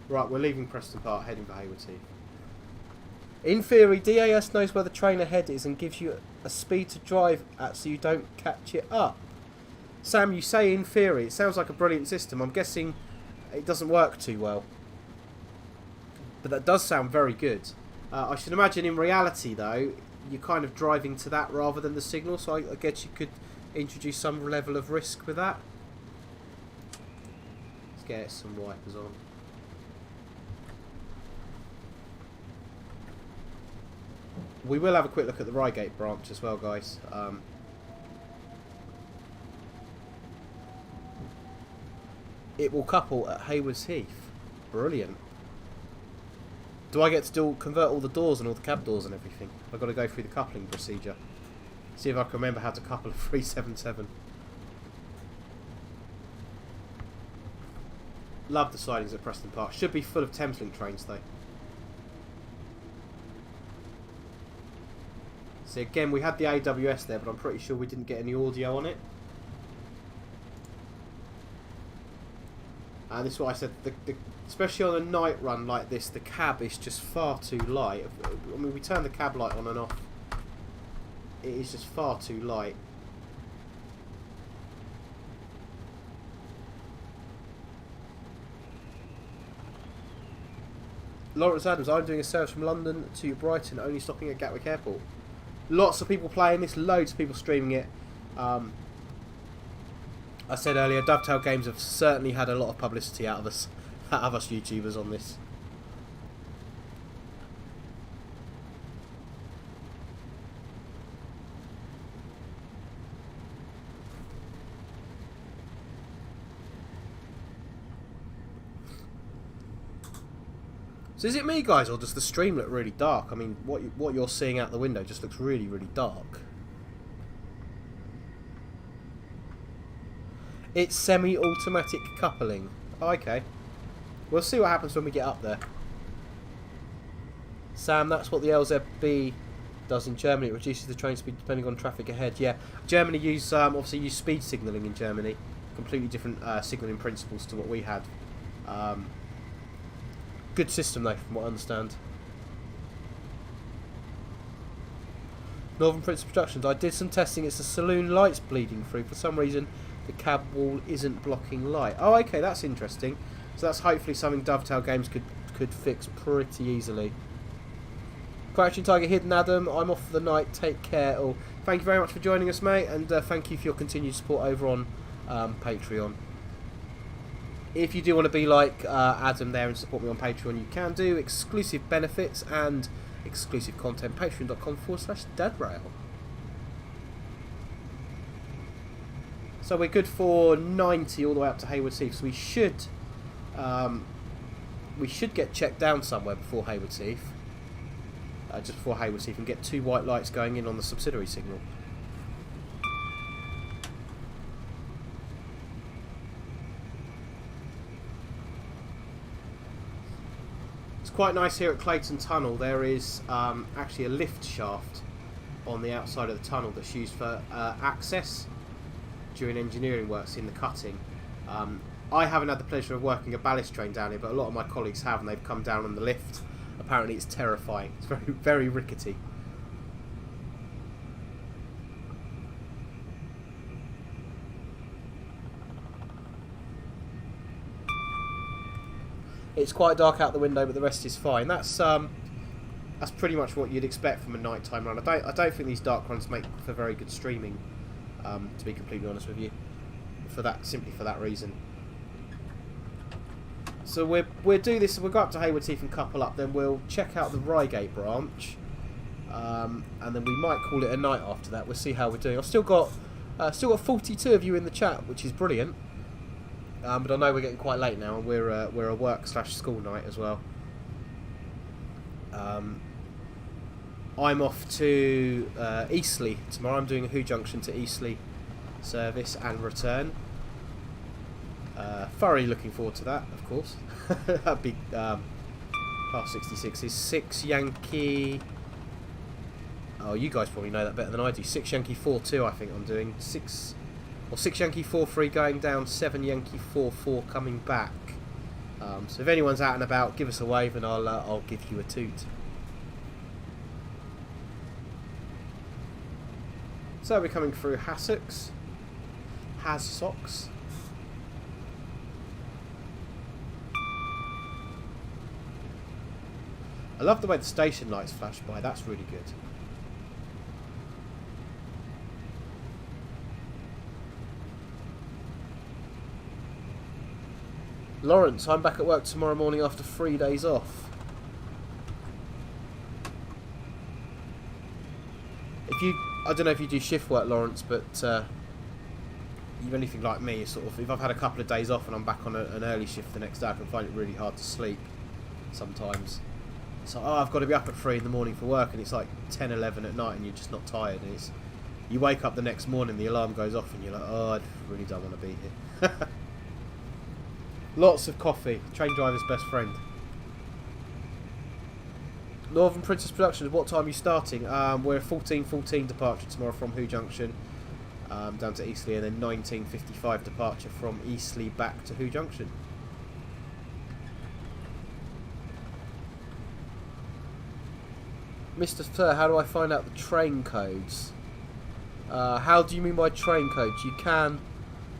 Right, we're leaving Preston Park, heading for Hayward Heath. In theory, DAS knows where the train ahead is and gives you a speed to drive at so you don't catch it up. Sam, you say in theory. It sounds like a brilliant system. I'm guessing it doesn't work too well. But that does sound very good. I should imagine in reality, though, you're kind of driving to that rather than the signal, so I guess you could introduce some level of risk with that. Let's get some wipers on. We will have a quick look at the Reigate branch as well, guys. It will couple at Hayward Heath. Brilliant. Do I get to convert all the doors and all the cab doors and everything? I've got to go through the coupling procedure. See if I can remember how to couple a 377. Love the sidings at Preston Park. Should be full of Thameslink trains though. See, again, we had the AWS there, but I'm pretty sure we didn't get any audio on it. And this is what I said, especially on a night run like this, the cab is just far too light. I mean, we turn the cab light on and off. It is just far too light. Lawrence Adams, I'm doing a service from London to Brighton, only stopping at Gatwick Airport. Lots of people playing this, loads of people streaming it. I said earlier, Dovetail Games have certainly had a lot of publicity out of us YouTubers on this. So is it me, guys, or does the stream look really dark? I mean, what you're seeing out the window just looks really, really dark. It's semi-automatic coupling. Oh, okay. We'll see what happens when we get up there. Sam, that's what the LZB does in Germany. It reduces the train speed depending on traffic ahead. Yeah, Germany obviously use speed signalling in Germany. Completely different signalling principles to what we had. Good system though, from what I understand. Northern Prince Productions. I did some testing. It's the saloon lights bleeding through. For some reason, the cab wall isn't blocking light. Oh, okay, that's interesting. So that's hopefully something Dovetail Games could fix pretty easily. Crouching Tiger Hidden Adam, I'm off for the night. Take care. All. Thank you very much for joining us, mate, and thank you for your continued support over on Patreon. If you do want to be like Adam there and support me on Patreon, you can do. Exclusive benefits and exclusive content. Patreon.com/dadrail. So we're good for 90 all the way up to Hayward Heath. So we should get checked down somewhere before Hayward Heath. Just before Hayward Heath, and get 2 white lights going in on the subsidiary signal. It's quite nice here at Clayton Tunnel. There is actually a lift shaft on the outside of the tunnel that's used for access during engineering works in the cutting. I haven't had the pleasure of working a ballast train down here, but a lot of my colleagues have, and they've come down on the lift. Apparently it's terrifying. It's very, very rickety. It's quite dark out the window, but the rest is fine. That's pretty much what you'd expect from a nighttime run. I don't think these dark runs make for very good streaming, to be completely honest with you. Simply for that reason. So we'll do this. We'll go up to Hayward Heath and couple up. Then we'll check out the Reigate branch, and then we might call it a night after that. We'll see how we're doing. I've still got 42 of you in the chat, which is brilliant. But I know we're getting quite late now, and we're a work/school night as well. I'm off to Eastleigh tomorrow. I'm doing a Who Junction to Eastleigh service and return. Thoroughly looking forward to that, of course. That'd be Class 66 is 6 Yankee. Oh, you guys probably know that better than I do. 6 Yankee 4-2, I think I'm doing. 6 Yankee 4-3 going down, 7 Yankee 4-4 coming back. So if anyone's out and about, give us a wave and I'll give you a toot. So we're coming through Hassocks. I love the way the station lights flash by, that's really good. Lawrence, I'm back at work tomorrow morning after 3 days off. I don't know if you do shift work, Lawrence, but you're anything like me, sort of. If I've had a couple of days off and I'm back on an early shift the next day, I can find it really hard to sleep sometimes. So I've got to be up at 3 in the morning for work, and it's like 10, 11 at night, and you're just not tired. And you wake up the next morning, the alarm goes off, and you're like, oh, I really don't want to be here. Lots of coffee. Train driver's best friend. Northern Princess Productions, what time are you starting? We're a 14:14 departure tomorrow from Who Junction down to Eastleigh, and then 19:55 departure from Eastleigh back to Who Junction. Mr. Sir, how do I find out the train codes? How do you mean by train codes? You can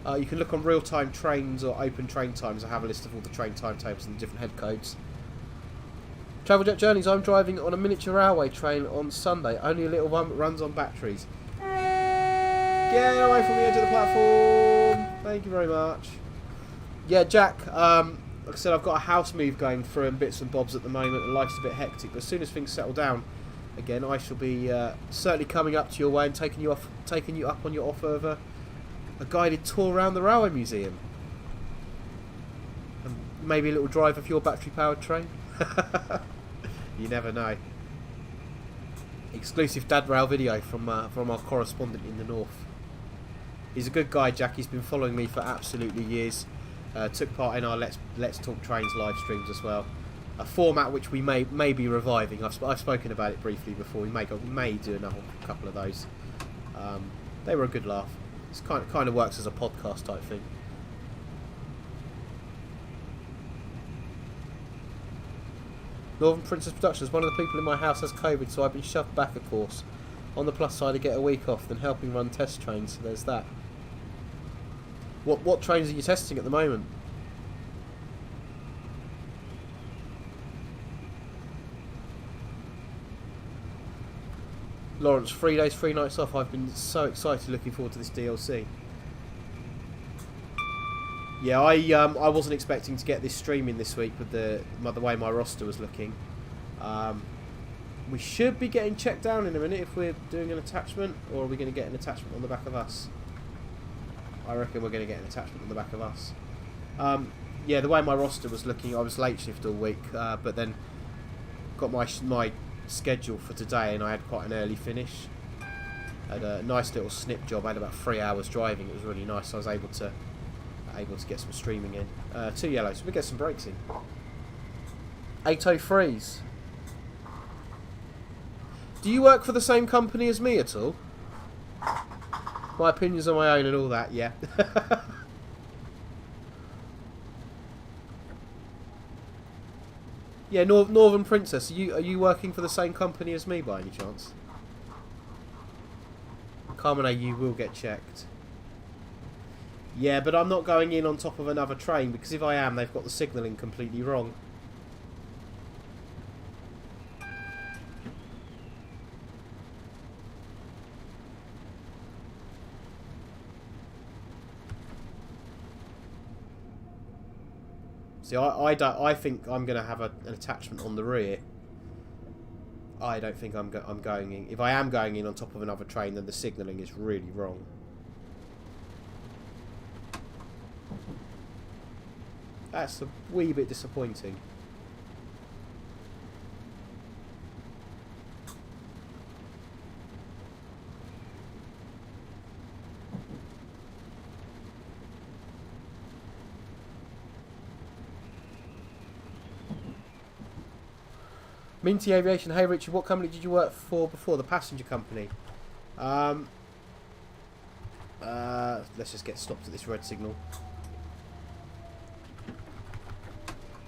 look on real-time trains or open train times. I have a list of all the train timetables and the different head codes. Travel Jet Journeys, I'm driving on a miniature railway train on Sunday. Only a little one that runs on batteries. Get away from the edge of the platform. Thank you very much. Yeah, Jack, like I said, I've got a house move going through and bits and bobs at the moment, and life's a bit hectic. But as soon as things settle down again, I shall be certainly coming up to your way and taking you up on your offer of a guided tour around the Railway Museum. And maybe a little drive of your battery-powered train. You never know. Exclusive Dad Rail video from our correspondent in the north. He's a good guy, Jack. He's been following me for absolutely years. Took part in our Let's Talk Trains live streams as well. A format which we may be reviving. I've spoken about it briefly before. We may do another couple of those. They were a good laugh. It's kind of works as a podcast type thing. Northern Princess Productions, one of the people in my house has COVID, so I've been shoved back a course. On the plus side, I get a week off, then helping run test trains, so there's that. What trains are you testing at the moment? Lawrence, 3 days, 3 nights off. I've been so excited, looking forward to this DLC. Yeah, I wasn't expecting to get this stream in this week with the way my roster was looking. We should be getting checked down in a minute if we're doing an attachment, or are we going to get an attachment on the back of us? I reckon we're going to get an attachment on the back of us. Yeah, the way my roster was looking, I was late shift all week, but then got my schedule for today, and I had quite an early finish. I had a nice little snip job. I had about 3 hours driving. It was really nice. So I was able to get some streaming in. 2 yellows. So we get some breaks in. 803s. Do you work for the same company as me at all? My opinions on my own and all that, yeah. Yeah, Northern Princess, are you working for the same company as me by any chance? Carmine, you will get checked. Yeah, but I'm not going in on top of another train, because if I am, they've got the signalling completely wrong. See, I think I'm going to have an attachment on the rear. I don't think I'm going in. If I am going in on top of another train, then the signalling is really wrong. That's a wee bit disappointing. Minty Aviation, hey Richard, what company did you work for before? The passenger company. Let's just get stopped at this red signal.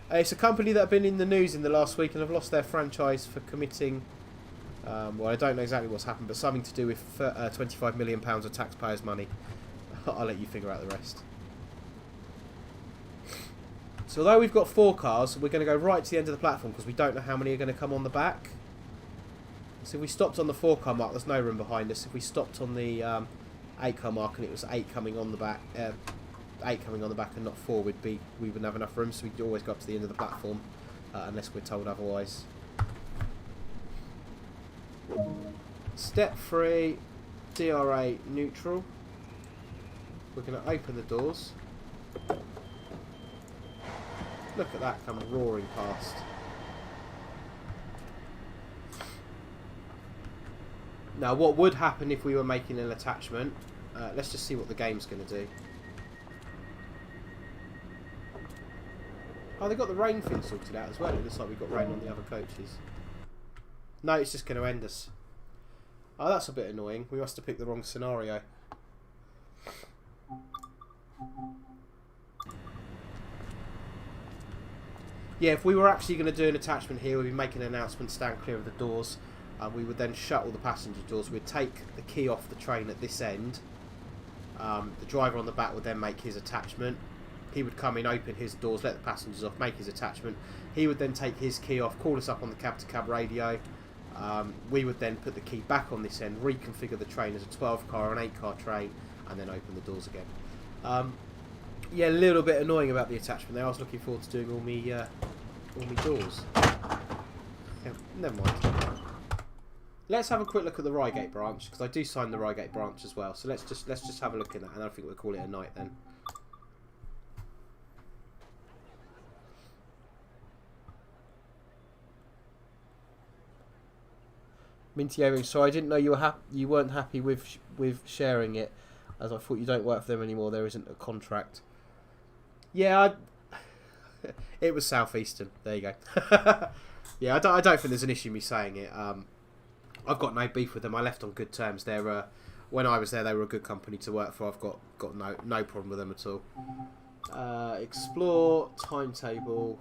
It's a company that have been in the news in the last week and have lost their franchise for committing, well, I don't know exactly what's happened, but something to do with £25 million of taxpayers' money. I'll let you figure out the rest. So although we've got 4 cars, we're going to go right to the end of the platform because we don't know how many are going to come on the back. So if we stopped on the 4 car mark, there's no room behind us. If we stopped on the 8 car mark and it was 8 coming on the back, 8 coming on the back and not 4, we wouldn't have enough room. So we'd always go up to the end of the platform unless we're told otherwise. Step 3, DRA neutral. We're going to open the doors. Look at that come roaring past. Now what would happen if we were making an attachment, let's just see what the game's going to do. Oh, they've got the rain thing sorted out as well. It looks like we've got rain on the other coaches. No, it's just going to end us. Oh, that's a bit annoying. We must have picked the wrong scenario. Yeah, if we were actually going to do an attachment here, we'd be making an announcement, stand clear of the doors. We would then shut all the passenger doors. We'd take the key off the train at this end. The driver on the back would then make his attachment. He would come in, open his doors, let the passengers off, make his attachment. He would then take his key off, call us up on the cab-to-cab radio. We would then put the key back on this end, reconfigure the train as a 12-car or an 8-car train, and then open the doors again. Yeah, a little bit annoying about the attachment there. I was looking forward to doing all me doors. Yeah, never mind. Let's have a quick look at the Reigate branch, because I do sign the Reigate branch as well. So let's just have a look at that, and I think we'll call it a night then. Minty Earring, so I didn't know you weren't happy with sharing it, as I thought you don't work for them anymore. There isn't a contract. Yeah, it was Southeastern. There you go. Yeah, I don't think there's an issue me saying it. I've got no beef with them. I left on good terms. They're when I was there, they were a good company to work for. I've got no problem with them at all. Explore timetable.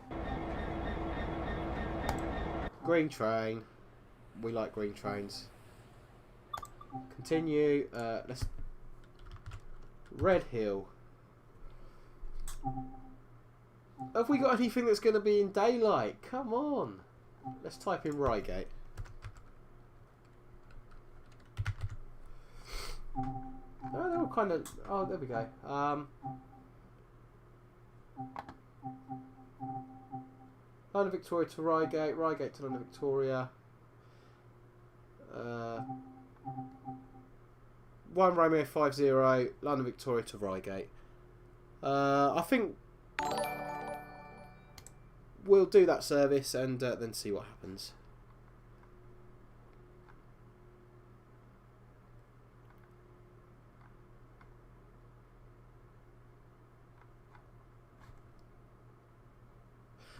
Green train. We like green trains. Continue. Let's Red Hill. Have we got anything that's going to be in daylight? Come on. Let's type in Reigate. Oh, they're all kind of... Oh, there we go. London Victoria to Reigate, Reigate to London Victoria. 1 Romeo 50, London Victoria to Reigate. I think we'll do that service and then see what happens.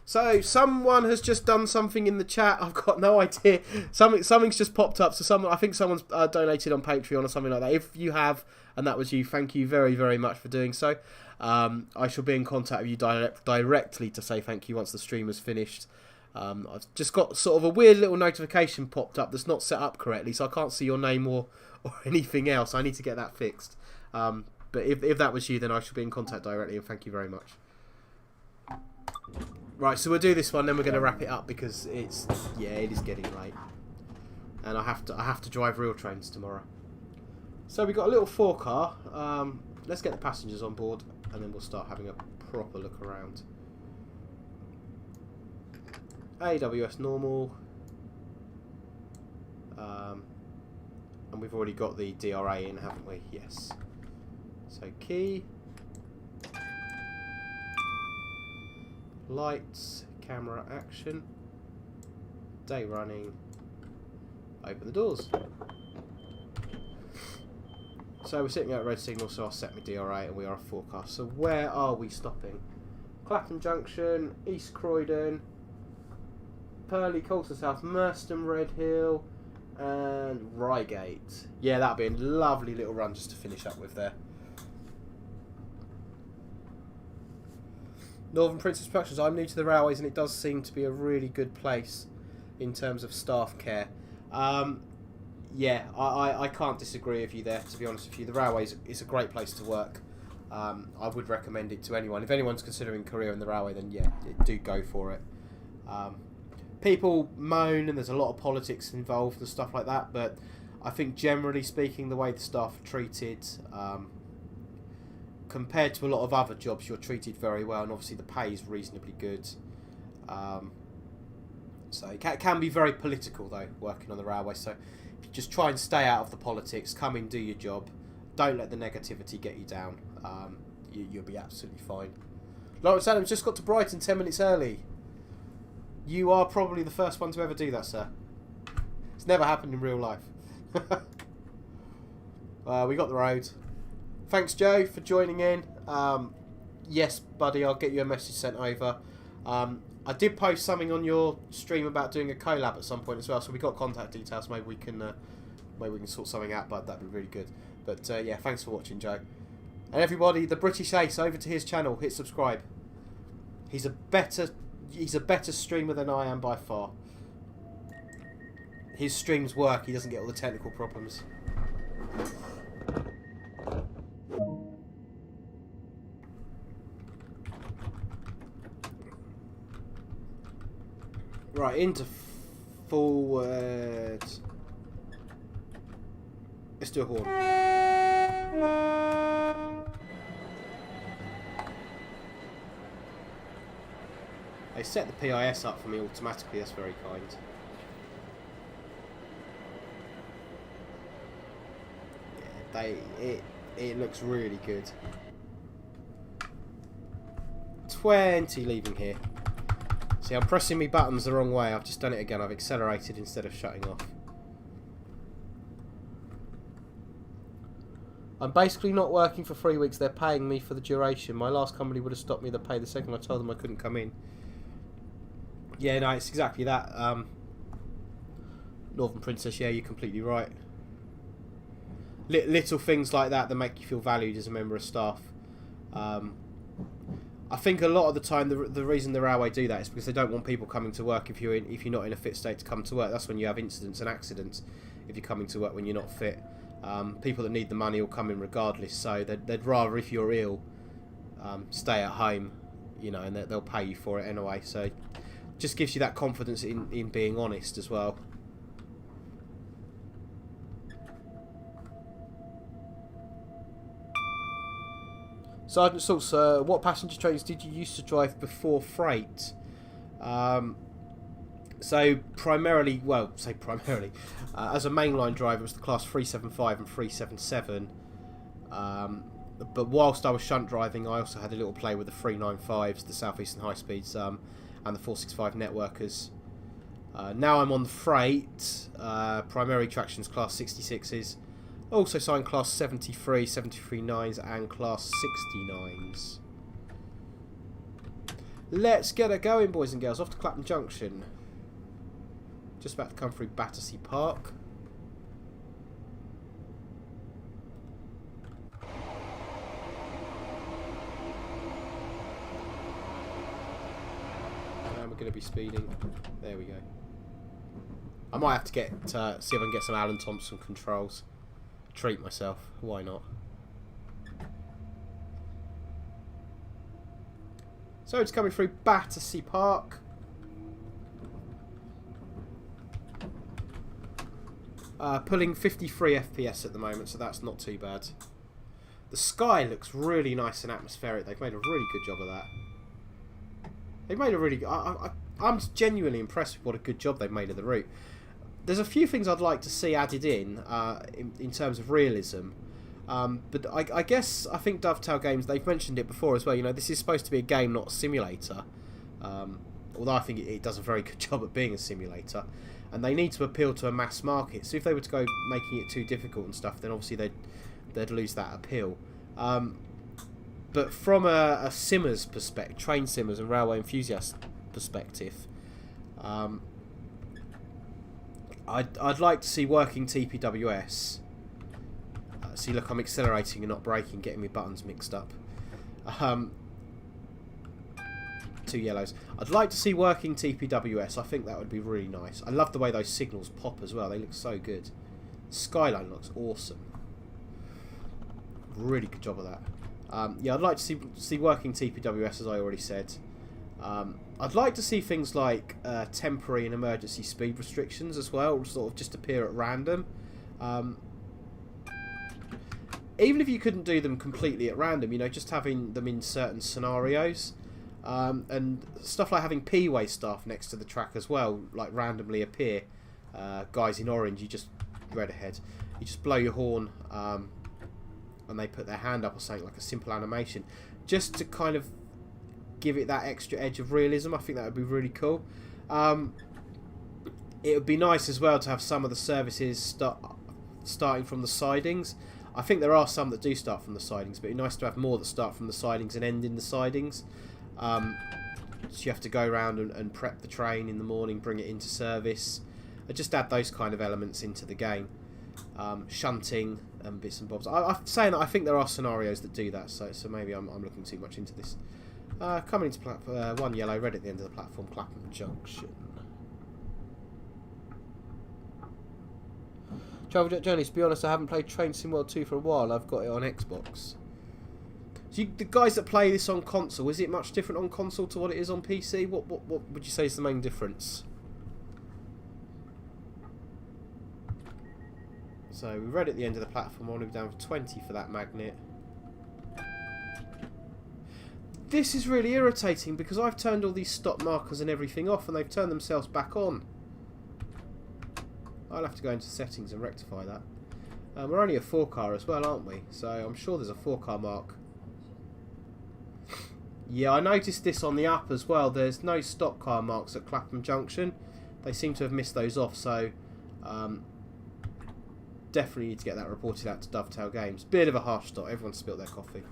So someone has just done something in the chat. I've got no idea. Something's just popped up. So I think someone's donated on Patreon or something like that. If you have, and that was you, thank you very, very much for doing so. I shall be in contact with you directly to say thank you once the stream is finished. I've just got sort of a weird little notification popped up that's not set up correctly, so I can't see your name or anything else. I need to get that fixed. But if that was you, then I shall be in contact directly, and thank you very much. Right, so we'll do this one, then we're going to wrap it up because it is getting late, and I have to drive real trains tomorrow. So we've got a little 4-car. Let's get the passengers on board, and then we'll start having a proper look around. AWS normal, and we've already got the DRA in, haven't we? Yes. So key. Lights, camera action, day running, open the doors. So we're sitting at red signal, so I'll set my DRA and we are a 4-car. So where are we stopping? Clapham Junction, East Croydon, Purley, Colston South, Merstham, Redhill, and Reigate. Yeah, that'll be a lovely little run just to finish up with there. Northern Princess Productions. I'm new to the railways and it does seem to be a really good place in terms of staff care. Yeah, I can't disagree with you there, to be honest with you. The railways is a great place to work. I would recommend it to anyone. If anyone's considering a career in the railway, then yeah, do go for it. People moan and there's a lot of politics involved and stuff like that, but I think generally speaking, the way the staff are treated, compared to a lot of other jobs, you're treated very well, and obviously the pay is reasonably good. So it can be very political though, working on the railway. So if you just try and stay out of the politics, come in, do your job, don't let the negativity get you down. You'll be absolutely fine. Lawrence Adams just got to Brighton 10 minutes early. You are probably the first one to ever do that, sir. It's never happened in real life. We got the road. Thanks, Joe, for joining in. Yes, buddy, I'll get you a message sent over. I did post something on your stream about doing a collab at some point as well, so we got contact details. Maybe we can sort something out, but that'd be really good. But yeah, thanks for watching, Joe. And everybody, the British Ace, over to his channel. Hit subscribe. He's a better streamer than I am by far. His streams work. He doesn't get all the technical problems. Right, into forward. Let's do a horn. They set the PIS up for me automatically, that's very kind. Yeah, it looks really good. 20 leaving here. See, I'm pressing my buttons the wrong way. I've just done it again. I've accelerated instead of shutting off. I'm basically not working for 3 weeks. They're paying me for the duration. My last company would have stopped me the pay the second I told them I couldn't come in. Yeah, no, it's exactly that. Northern Princess, yeah, you're completely right. Little things like that make you feel valued as a member of staff. I think a lot of the time the reason the railway do that is because they don't want people coming to work if you're not in a fit state to come to work. That's when you have incidents and accidents. If you're coming to work when you're not fit, people that need the money will come in regardless. So they'd rather, if you're ill, stay at home, you know, and they'll pay you for it anyway. So it just gives you that confidence in being honest as well. Sergeant Salt, sir, what passenger trains did you used to drive before freight? So primarily, as a mainline driver, it was the class 375 and 377. But whilst I was shunt driving, I also had a little play with the 395s, the South Eastern High Speeds, and the 465 networkers. Now I'm on the freight, primary tractions class 66s. Also signed class 73, 73.9s and class 69s. Let's get her going, boys and girls. Off to Clapham Junction. Just about to come through Battersea Park. And we're going to be speeding. There we go. I might have to get see if I can get some Alan Thompson controls. Treat myself. Why not? So it's coming through Battersea Park. Pulling 53 FPS at the moment, so that's not too bad. The sky looks really nice and atmospheric. They've made a really good job of that. They've made a really... I'm genuinely impressed with what a good job they've made of the route. There's a few things I'd like to see added in terms of realism. But I think Dovetail Games, they've mentioned it before as well. You know, this is supposed to be a game, not a simulator. Although I think it does a very good job at being a simulator. And they need to appeal to a mass market. So if they were to go making it too difficult and stuff, then obviously they'd lose that appeal. But from a simmer's perspective, train simmers and railway enthusiast perspective, I'd like to see working TPWS. See, look, I'm accelerating and not braking, getting my buttons mixed up. Two yellows. I'd like to see working TPWS. I think that would be really nice. I love the way those signals pop as well. They look so good. The skyline looks awesome. Really good job of that. Yeah, I'd like to see working TPWS, as I already said. I'd like to see things like temporary and emergency speed restrictions as well, sort of just appear at random. Even if you couldn't do them completely at random, you know, just having them in certain scenarios. And stuff like having P-way staff next to the track as well, like randomly appear. Guys in orange, you just red ahead. You just blow your horn, and they put their hand up or something, like a simple animation, just to kind of give it that extra edge of realism. I think that would be really cool. It would be nice as well to have some of the services starting from the sidings. I think there are some that do start from the sidings, but it'd be nice to have more that start from the sidings and end in the sidings. So you have to go around and prep the train in the morning, bring it into service. Just add those kind of elements into the game. Shunting and bits and bobs. I'm saying that I think there are scenarios that do that, so maybe I'm looking too much into this. Coming into one yellow, red at the end of the platform, Clapham Junction. Travel Jet Journeys, to be honest, I haven't played Train Sim World 2 for a while. I've got it on Xbox. So the guys that play this on console, is it much different on console to what it is on PC? What would you say is the main difference? So we're red at the end of the platform. I want to be down for 20 for that magnet. This is really irritating because I've turned all these stop markers and everything off and they've turned themselves back on. I'll have to go into settings and rectify that. We're only a 4-car as well, aren't we? So I'm sure there's a 4-car mark. Yeah, I noticed this on the app as well. There's no stop car marks at Clapham Junction. They seem to have missed those off, so definitely need to get that reported out to Dovetail Games. Bit of a harsh stop. Everyone spilt their coffee.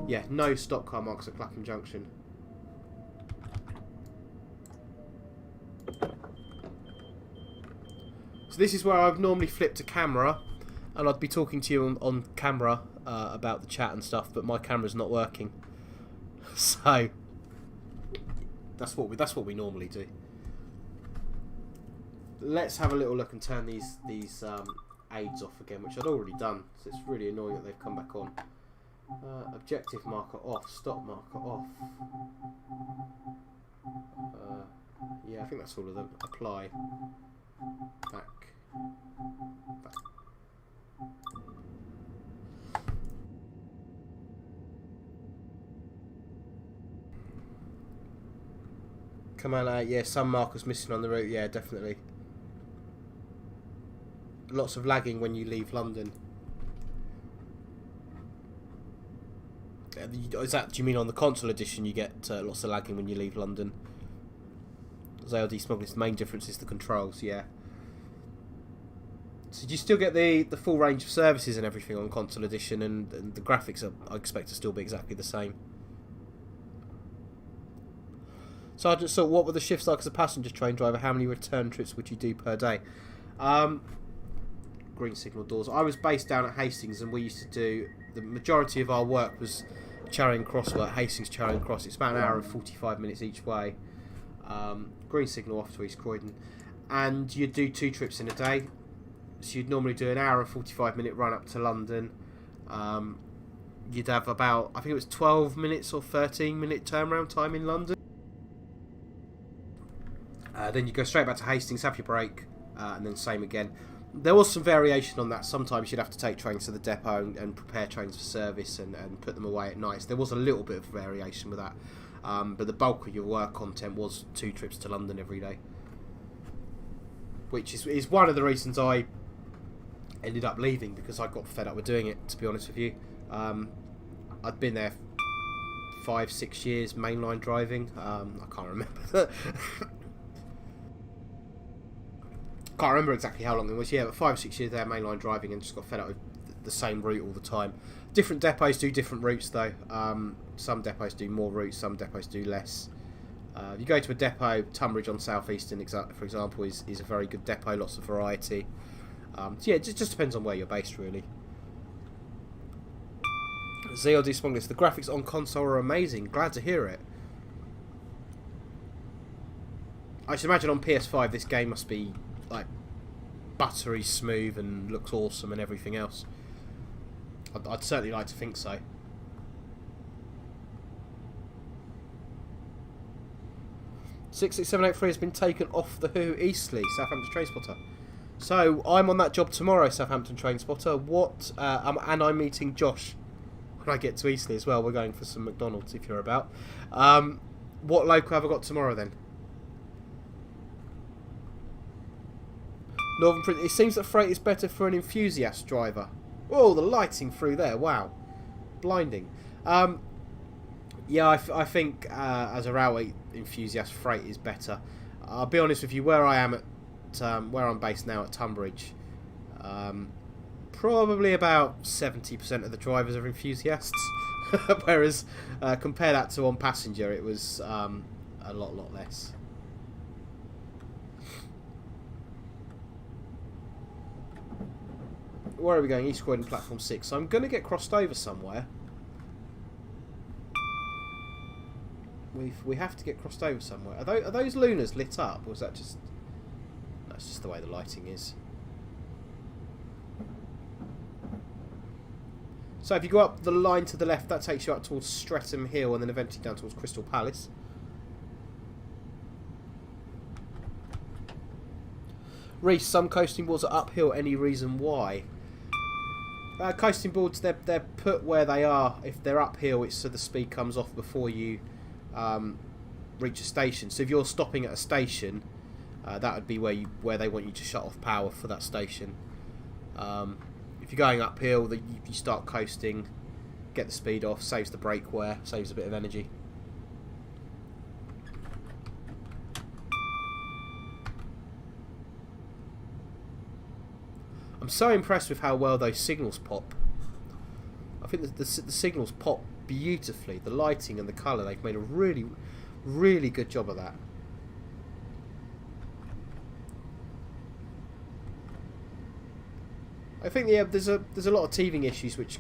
Yeah, no stop car marks at Clapham Junction. So this is where I've normally flipped a camera, and I'd be talking to you on camera about the chat and stuff, but my camera's not working. So that's what we normally do. Let's have a little look and turn these aids off again, which I'd already done. So it's really annoying that they've come back on. Objective marker off, stop marker off. Yeah, I think that's all of them. Apply. Back. Command 8, yeah, some markers missing on the route, yeah, definitely. Lots of lagging when you leave London. Is that, do you mean on the console edition you get lots of lagging when you leave London? ALD Smugglers, the main difference is the controls, yeah. So do you still get the full range of services and everything on console edition, and the graphics are, I expect, to still be exactly the same? Sergeant Salt, what were the shifts like as a passenger train driver? How many return trips would you do per day? Green signal doors. I was based down at Hastings, and we used to do, the majority of our work was Charing Cross work, Hastings, Charing Cross. It's about an hour and 45 minutes each way. Green signal off to East Croydon. And you'd do 2 trips in a day. So you'd normally do an hour and 45 minute run up to London. You'd have about, I think it was 12 minutes or 13 minute turnaround time in London. Then you go straight back to Hastings, have your break, and then same again. There was some variation on that. Sometimes you'd have to take trains to the depot and prepare trains for service and put them away at night. So there was a little bit of variation with that. But the bulk of your work content was 2 trips to London every day. Which is one of the reasons I ended up leaving, because I got fed up with doing it, to be honest with you. I'd been there 5-6 years mainline driving. I can't remember. Can't remember exactly how long it was, yeah, but 5 or 6 years there mainline driving, and just got fed up with the same route all the time. Different depots do different routes though. Some depots do more routes, some depots do less. If you go to a depot, Tunbridge on South Eastern, for example, is a very good depot, lots of variety. So yeah, it just depends on where you're based, really. ZLD Spongless, the graphics on console are amazing, glad to hear it. I should imagine on PS5 this game must be like buttery smooth and looks awesome and everything else. I'd certainly like to think so. $66783 has been taken off the Who Eastleigh, Southampton train spotter. So I'm on that job tomorrow, Southampton train spotter. What? And I'm meeting Josh when I get to Eastleigh as well. We're going for some McDonald's if you're about. What local have I got tomorrow then? Northern Print. It seems that freight is better for an enthusiast driver. Oh, the lighting through there! Wow, blinding. Yeah, I think as a railway enthusiast, freight is better. I'll be honest with you. Where I am at, where I'm based now at Tunbridge, probably about 70% of the drivers are enthusiasts. Whereas compare that to on passenger, it was a lot less. Where are we going? East Croydon, platform 6. So I'm going to get crossed over somewhere. We have to get crossed over somewhere. Are those lunars lit up, or is that just... That's just the way the lighting is. So if you go up the line to the left, that takes you up towards Streatham Hill and then eventually down towards Crystal Palace. Reese, some coasting boards are uphill. Any reason why? Coasting boards, they're put where they are. If they're uphill, it's so the speed comes off before you reach a station. So if you're stopping at a station, that would be where they want you to shut off power for that station. If you're going uphill, you start coasting, get the speed off, saves the brake wear, saves a bit of energy. I'm so impressed with how well those signals pop. I think the signals pop beautifully. The lighting and the colour, they've made a really, really good job of that. I think yeah, there's a lot of teething issues which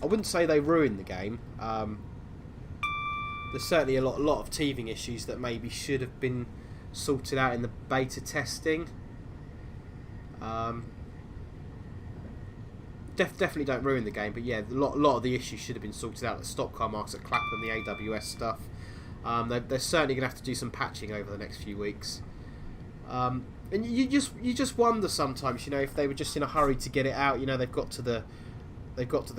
I wouldn't say they ruin the game. There's certainly a lot of teething issues that maybe should have been sorted out in the beta testing. Definitely don't ruin the game, but yeah, a lot of the issues should have been sorted out. The stop car marks at Clapham, the AWS stuff. They're certainly going to have to do some patching over the next few weeks. And you just wonder sometimes, you know, if they were just in a hurry to get it out. You know, they've got to the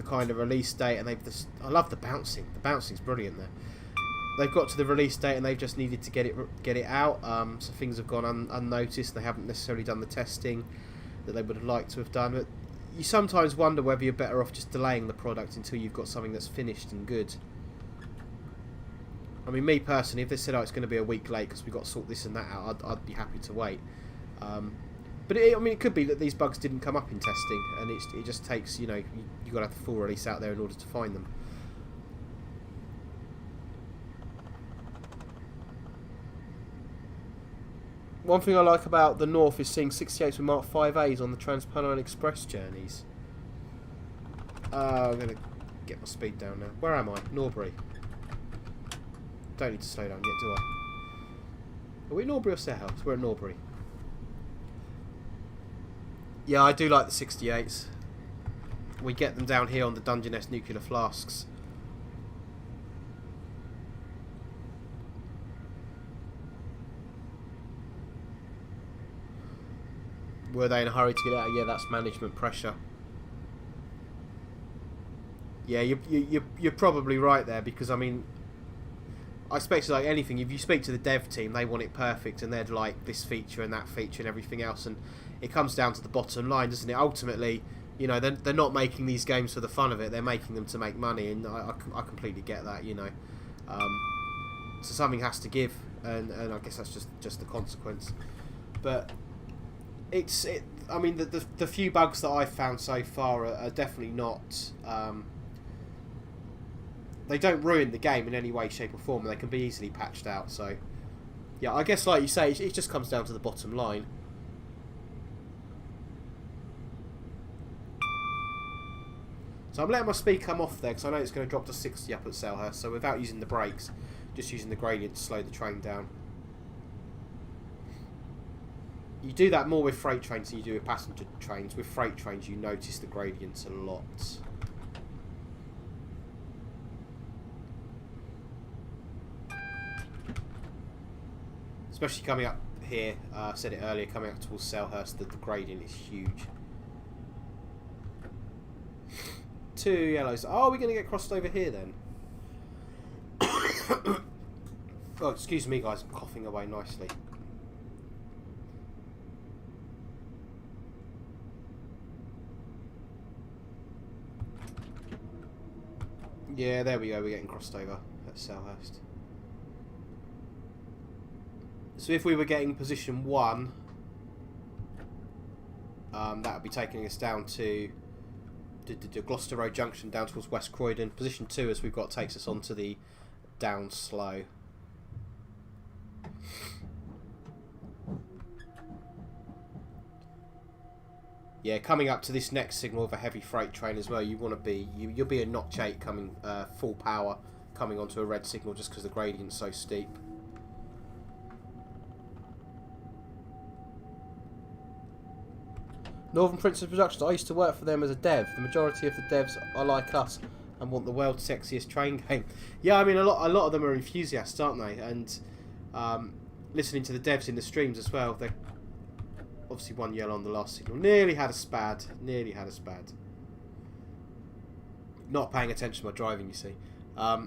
kind of release date, and I love the bouncing. The bouncing's brilliant there. they've got to the release date and they've just needed to get it out. So things have gone unnoticed. They haven't necessarily done the testing that they would have liked to have done. But you sometimes wonder whether you're better off just delaying the product until you've got something that's finished and good. I mean, me personally, if they said, oh, it's going to be a week late because we've got to sort this and that out, I'd be happy to wait. But I mean, it could be that these bugs didn't come up in testing, and it just takes, you know, you've got to have the full release out there in order to find them. One thing I like about the North is seeing 68s with Mark 5As on the Trans-Pennine Express journeys. I'm going to get my speed down now. Where am I? Norbury. Don't need to slow down yet, do I? Are we at Norbury or Salehouse? We're at Norbury. Yeah, I do like the 68s. We get them down here on the Dungeness nuclear flasks. Were they in a hurry to get out? Yeah, that's management pressure. Yeah, you're probably right there, because I mean, I expect like anything. If you speak to the dev team, they want it perfect, and they'd like this feature and that feature and everything else, and it comes down to the bottom line, doesn't it? Ultimately, you know, they're not making these games for the fun of it. They're making them to make money, and I completely get that, you know. So something has to give, and I guess that's just the consequence. But I mean, the few bugs that I've found so far are definitely not. They don't ruin the game in any way, shape or form. They can be easily patched out. So, yeah, I guess like you say, it just comes down to the bottom line. So I'm letting my speed come off there because I know it's going to drop to 60 up at Selhurst. So without using the brakes, just using the gradient to slow the train down. You do that more with freight trains than you do with passenger trains. With freight trains, you notice the gradients a lot. Especially coming up here, I said it earlier, coming up towards Selhurst, the gradient is huge. 2 yellows. Oh, are we going to get crossed over here then? Oh, excuse me guys, I'm coughing away nicely. Yeah, there we go, we're getting crossed over at Selhurst. So if we were getting position 1, that would be taking us down to Gloucester Road Junction down towards West Croydon. Position 2, as we've got, takes us onto the down slow. Yeah, coming up to this next signal of a heavy freight train as well, you want to be you'll be a notch 8 coming full power coming onto a red signal just because the gradient's so steep. Northern Princess Productions. I used to work for them as a dev. The majority of the devs are like us and want the world's sexiest train game. Yeah, I mean a lot of them are enthusiasts, aren't they? And listening to the devs in the streams as well. They're obviously 1 yellow on the last signal. Nearly had a spad. Nearly had a spad. Not paying attention to my driving, you see. Yeah,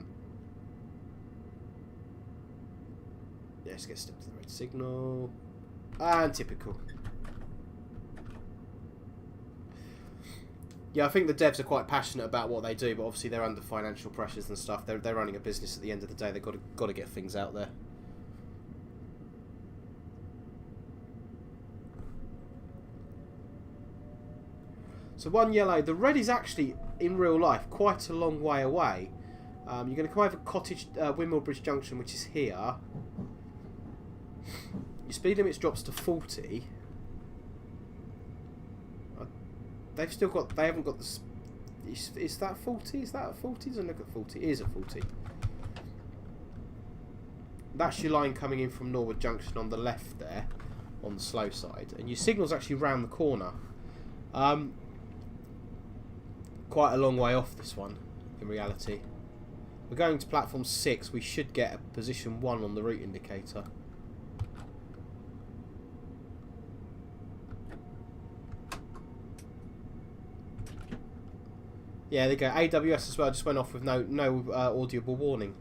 let's get a step to the red signal. And typical. Yeah, I think the devs are quite passionate about what they do, but obviously they're under financial pressures and stuff. They're running a business at the end of the day. They've got to get things out there. So 1 yellow. The red is actually, in real life, quite a long way away. You're going to come over Cottage, Windmill Bridge Junction, which is here. Your speed limit drops to 40. They've still got. They haven't got the. Is that 40? Is that a 40? Doesn't look at 40. It is a 40. That's your line coming in from Norwood Junction on the left there, on the slow side, and your signal's actually round the corner. Quite a long way off this one, in reality. We're going to platform 6. We should get a position 1 on the route indicator. Yeah, there you go. AWS as well just went off with no audible warning.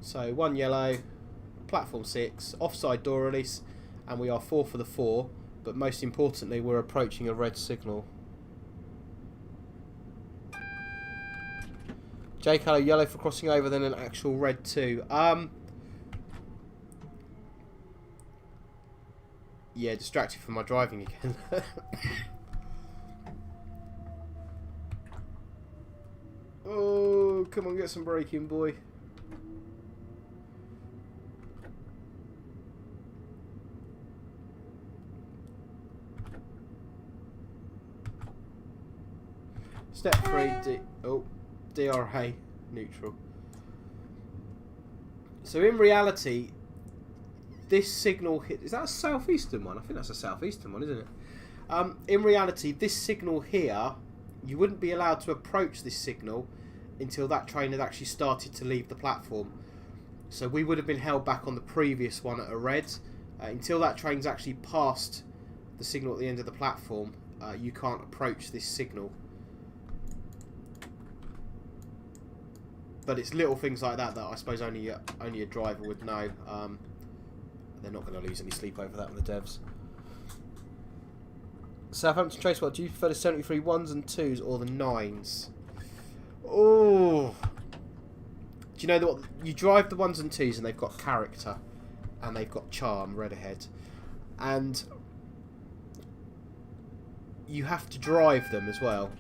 So 1 yellow, platform 6, offside door release, and we are 4 for the 4. But most importantly, we're approaching a red signal. J colour, yellow for crossing over, then an actual red too. Yeah, distracted from my driving again. Oh, come on, get some braking, boy. Step 3, DRA, neutral. So in reality, this signal hit... Is that a southeastern one? I think that's a southeastern one, isn't it? In reality, this signal here, you wouldn't be allowed to approach this signal until that train had actually started to leave the platform. So we would have been held back on the previous one at a red. Until that train's actually passed the signal at the end of the platform, you can't approach this signal. But it's little things like that that I suppose only a driver would know. They're not going to lose any sleep over that with the devs. Southampton Trace, what do you prefer, the 73 1s and 2s or the 9s? Oh, do you know that you drive the 1s and 2s and they've got character and they've got charm, red ahead, and you have to drive them as well.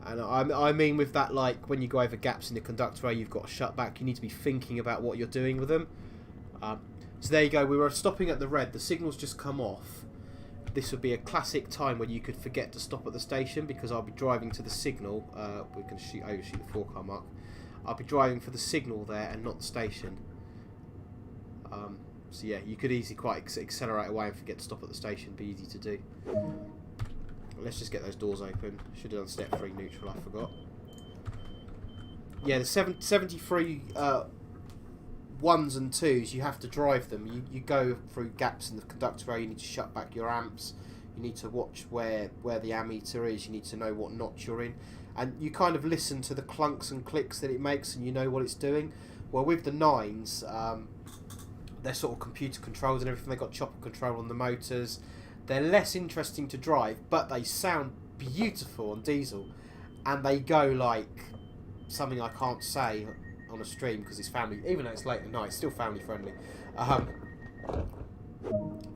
And I mean with that, like when you go over gaps in the conductor, you've got to shut back. You need to be thinking about what you're doing with them. So there you go. We were stopping at the red. The signal's just come off. This would be a classic time when you could forget to stop at the station because I'll be driving to the signal. We're going to overshoot the 4-car mark. I'll be driving for the signal there and not the station. So yeah, you could easily quite accelerate away and forget to stop at the station. Be easy to do. Let's just get those doors open. Should have done step 3 neutral, I forgot. Yeah, the 73 1s and 2s, you have to drive them. You go through gaps in the conductor area, you need to shut back your amps. You need to watch where the ammeter is. You need to know what notch you're in. And you kind of listen to the clunks and clicks that it makes and you know what it's doing. Well, with the 9s, they're sort of computer controls and everything. They've got chopper control on the motors. They're less interesting to drive, but they sound beautiful on diesel. And they go like something I can't say on a stream because it's family, even though it's late at night, it's still family friendly.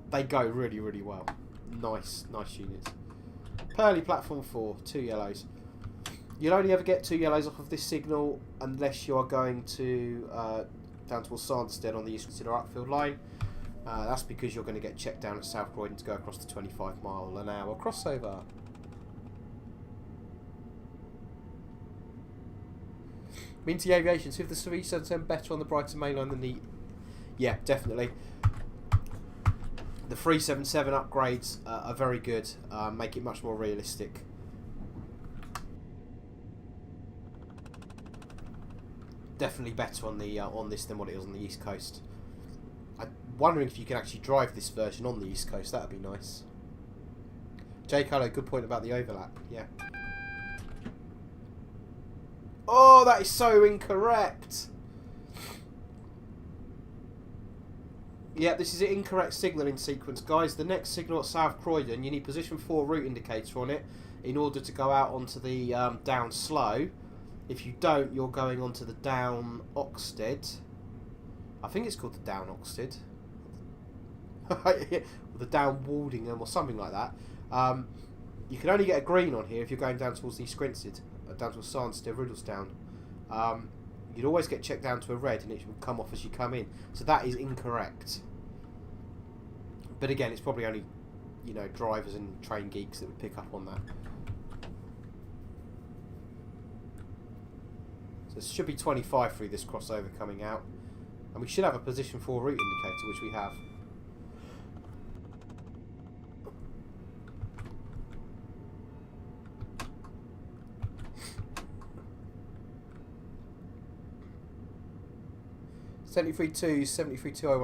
They go really, really well. Nice units. Pearly platform 4, 2 yellows. You'll only ever get 2 yellows off of this signal unless you are going to down towards Sanderstead on the East Consider Uckfield line. That's because you're going to get checked down at South Croydon to go across the 25-mile-an-hour crossover. Minty Aviation, so if the 377 better on the Brighton main line than the... Yeah, definitely. The 377 upgrades are very good, make it much more realistic. Definitely better on the on this than what it is on the East Coast. I'm wondering if you can actually drive this version on the East Coast. That would be nice. J. Carlo, good point about the overlap. Yeah. Oh, that is so incorrect. Yeah, this is an incorrect signalling sequence, guys. The next signal at South Croydon, you need position 4 route indicator on it in order to go out onto the down slow. If you don't, you're going onto the down Oxted. I think it's called the down Oxted. The down Waldingham or something like that. You can only get a green on here if you're going down towards East Grinstead, down towards Sanderstead, Riddlesdown. You'd always get checked down to a red and it would come off as you come in. So that is incorrect. But again, it's probably only, you know, drivers and train geeks that would pick up on that. So it should be 25 through this crossover coming out. And we should have a position 4 route indicator, which we have. (73.2, 73.201).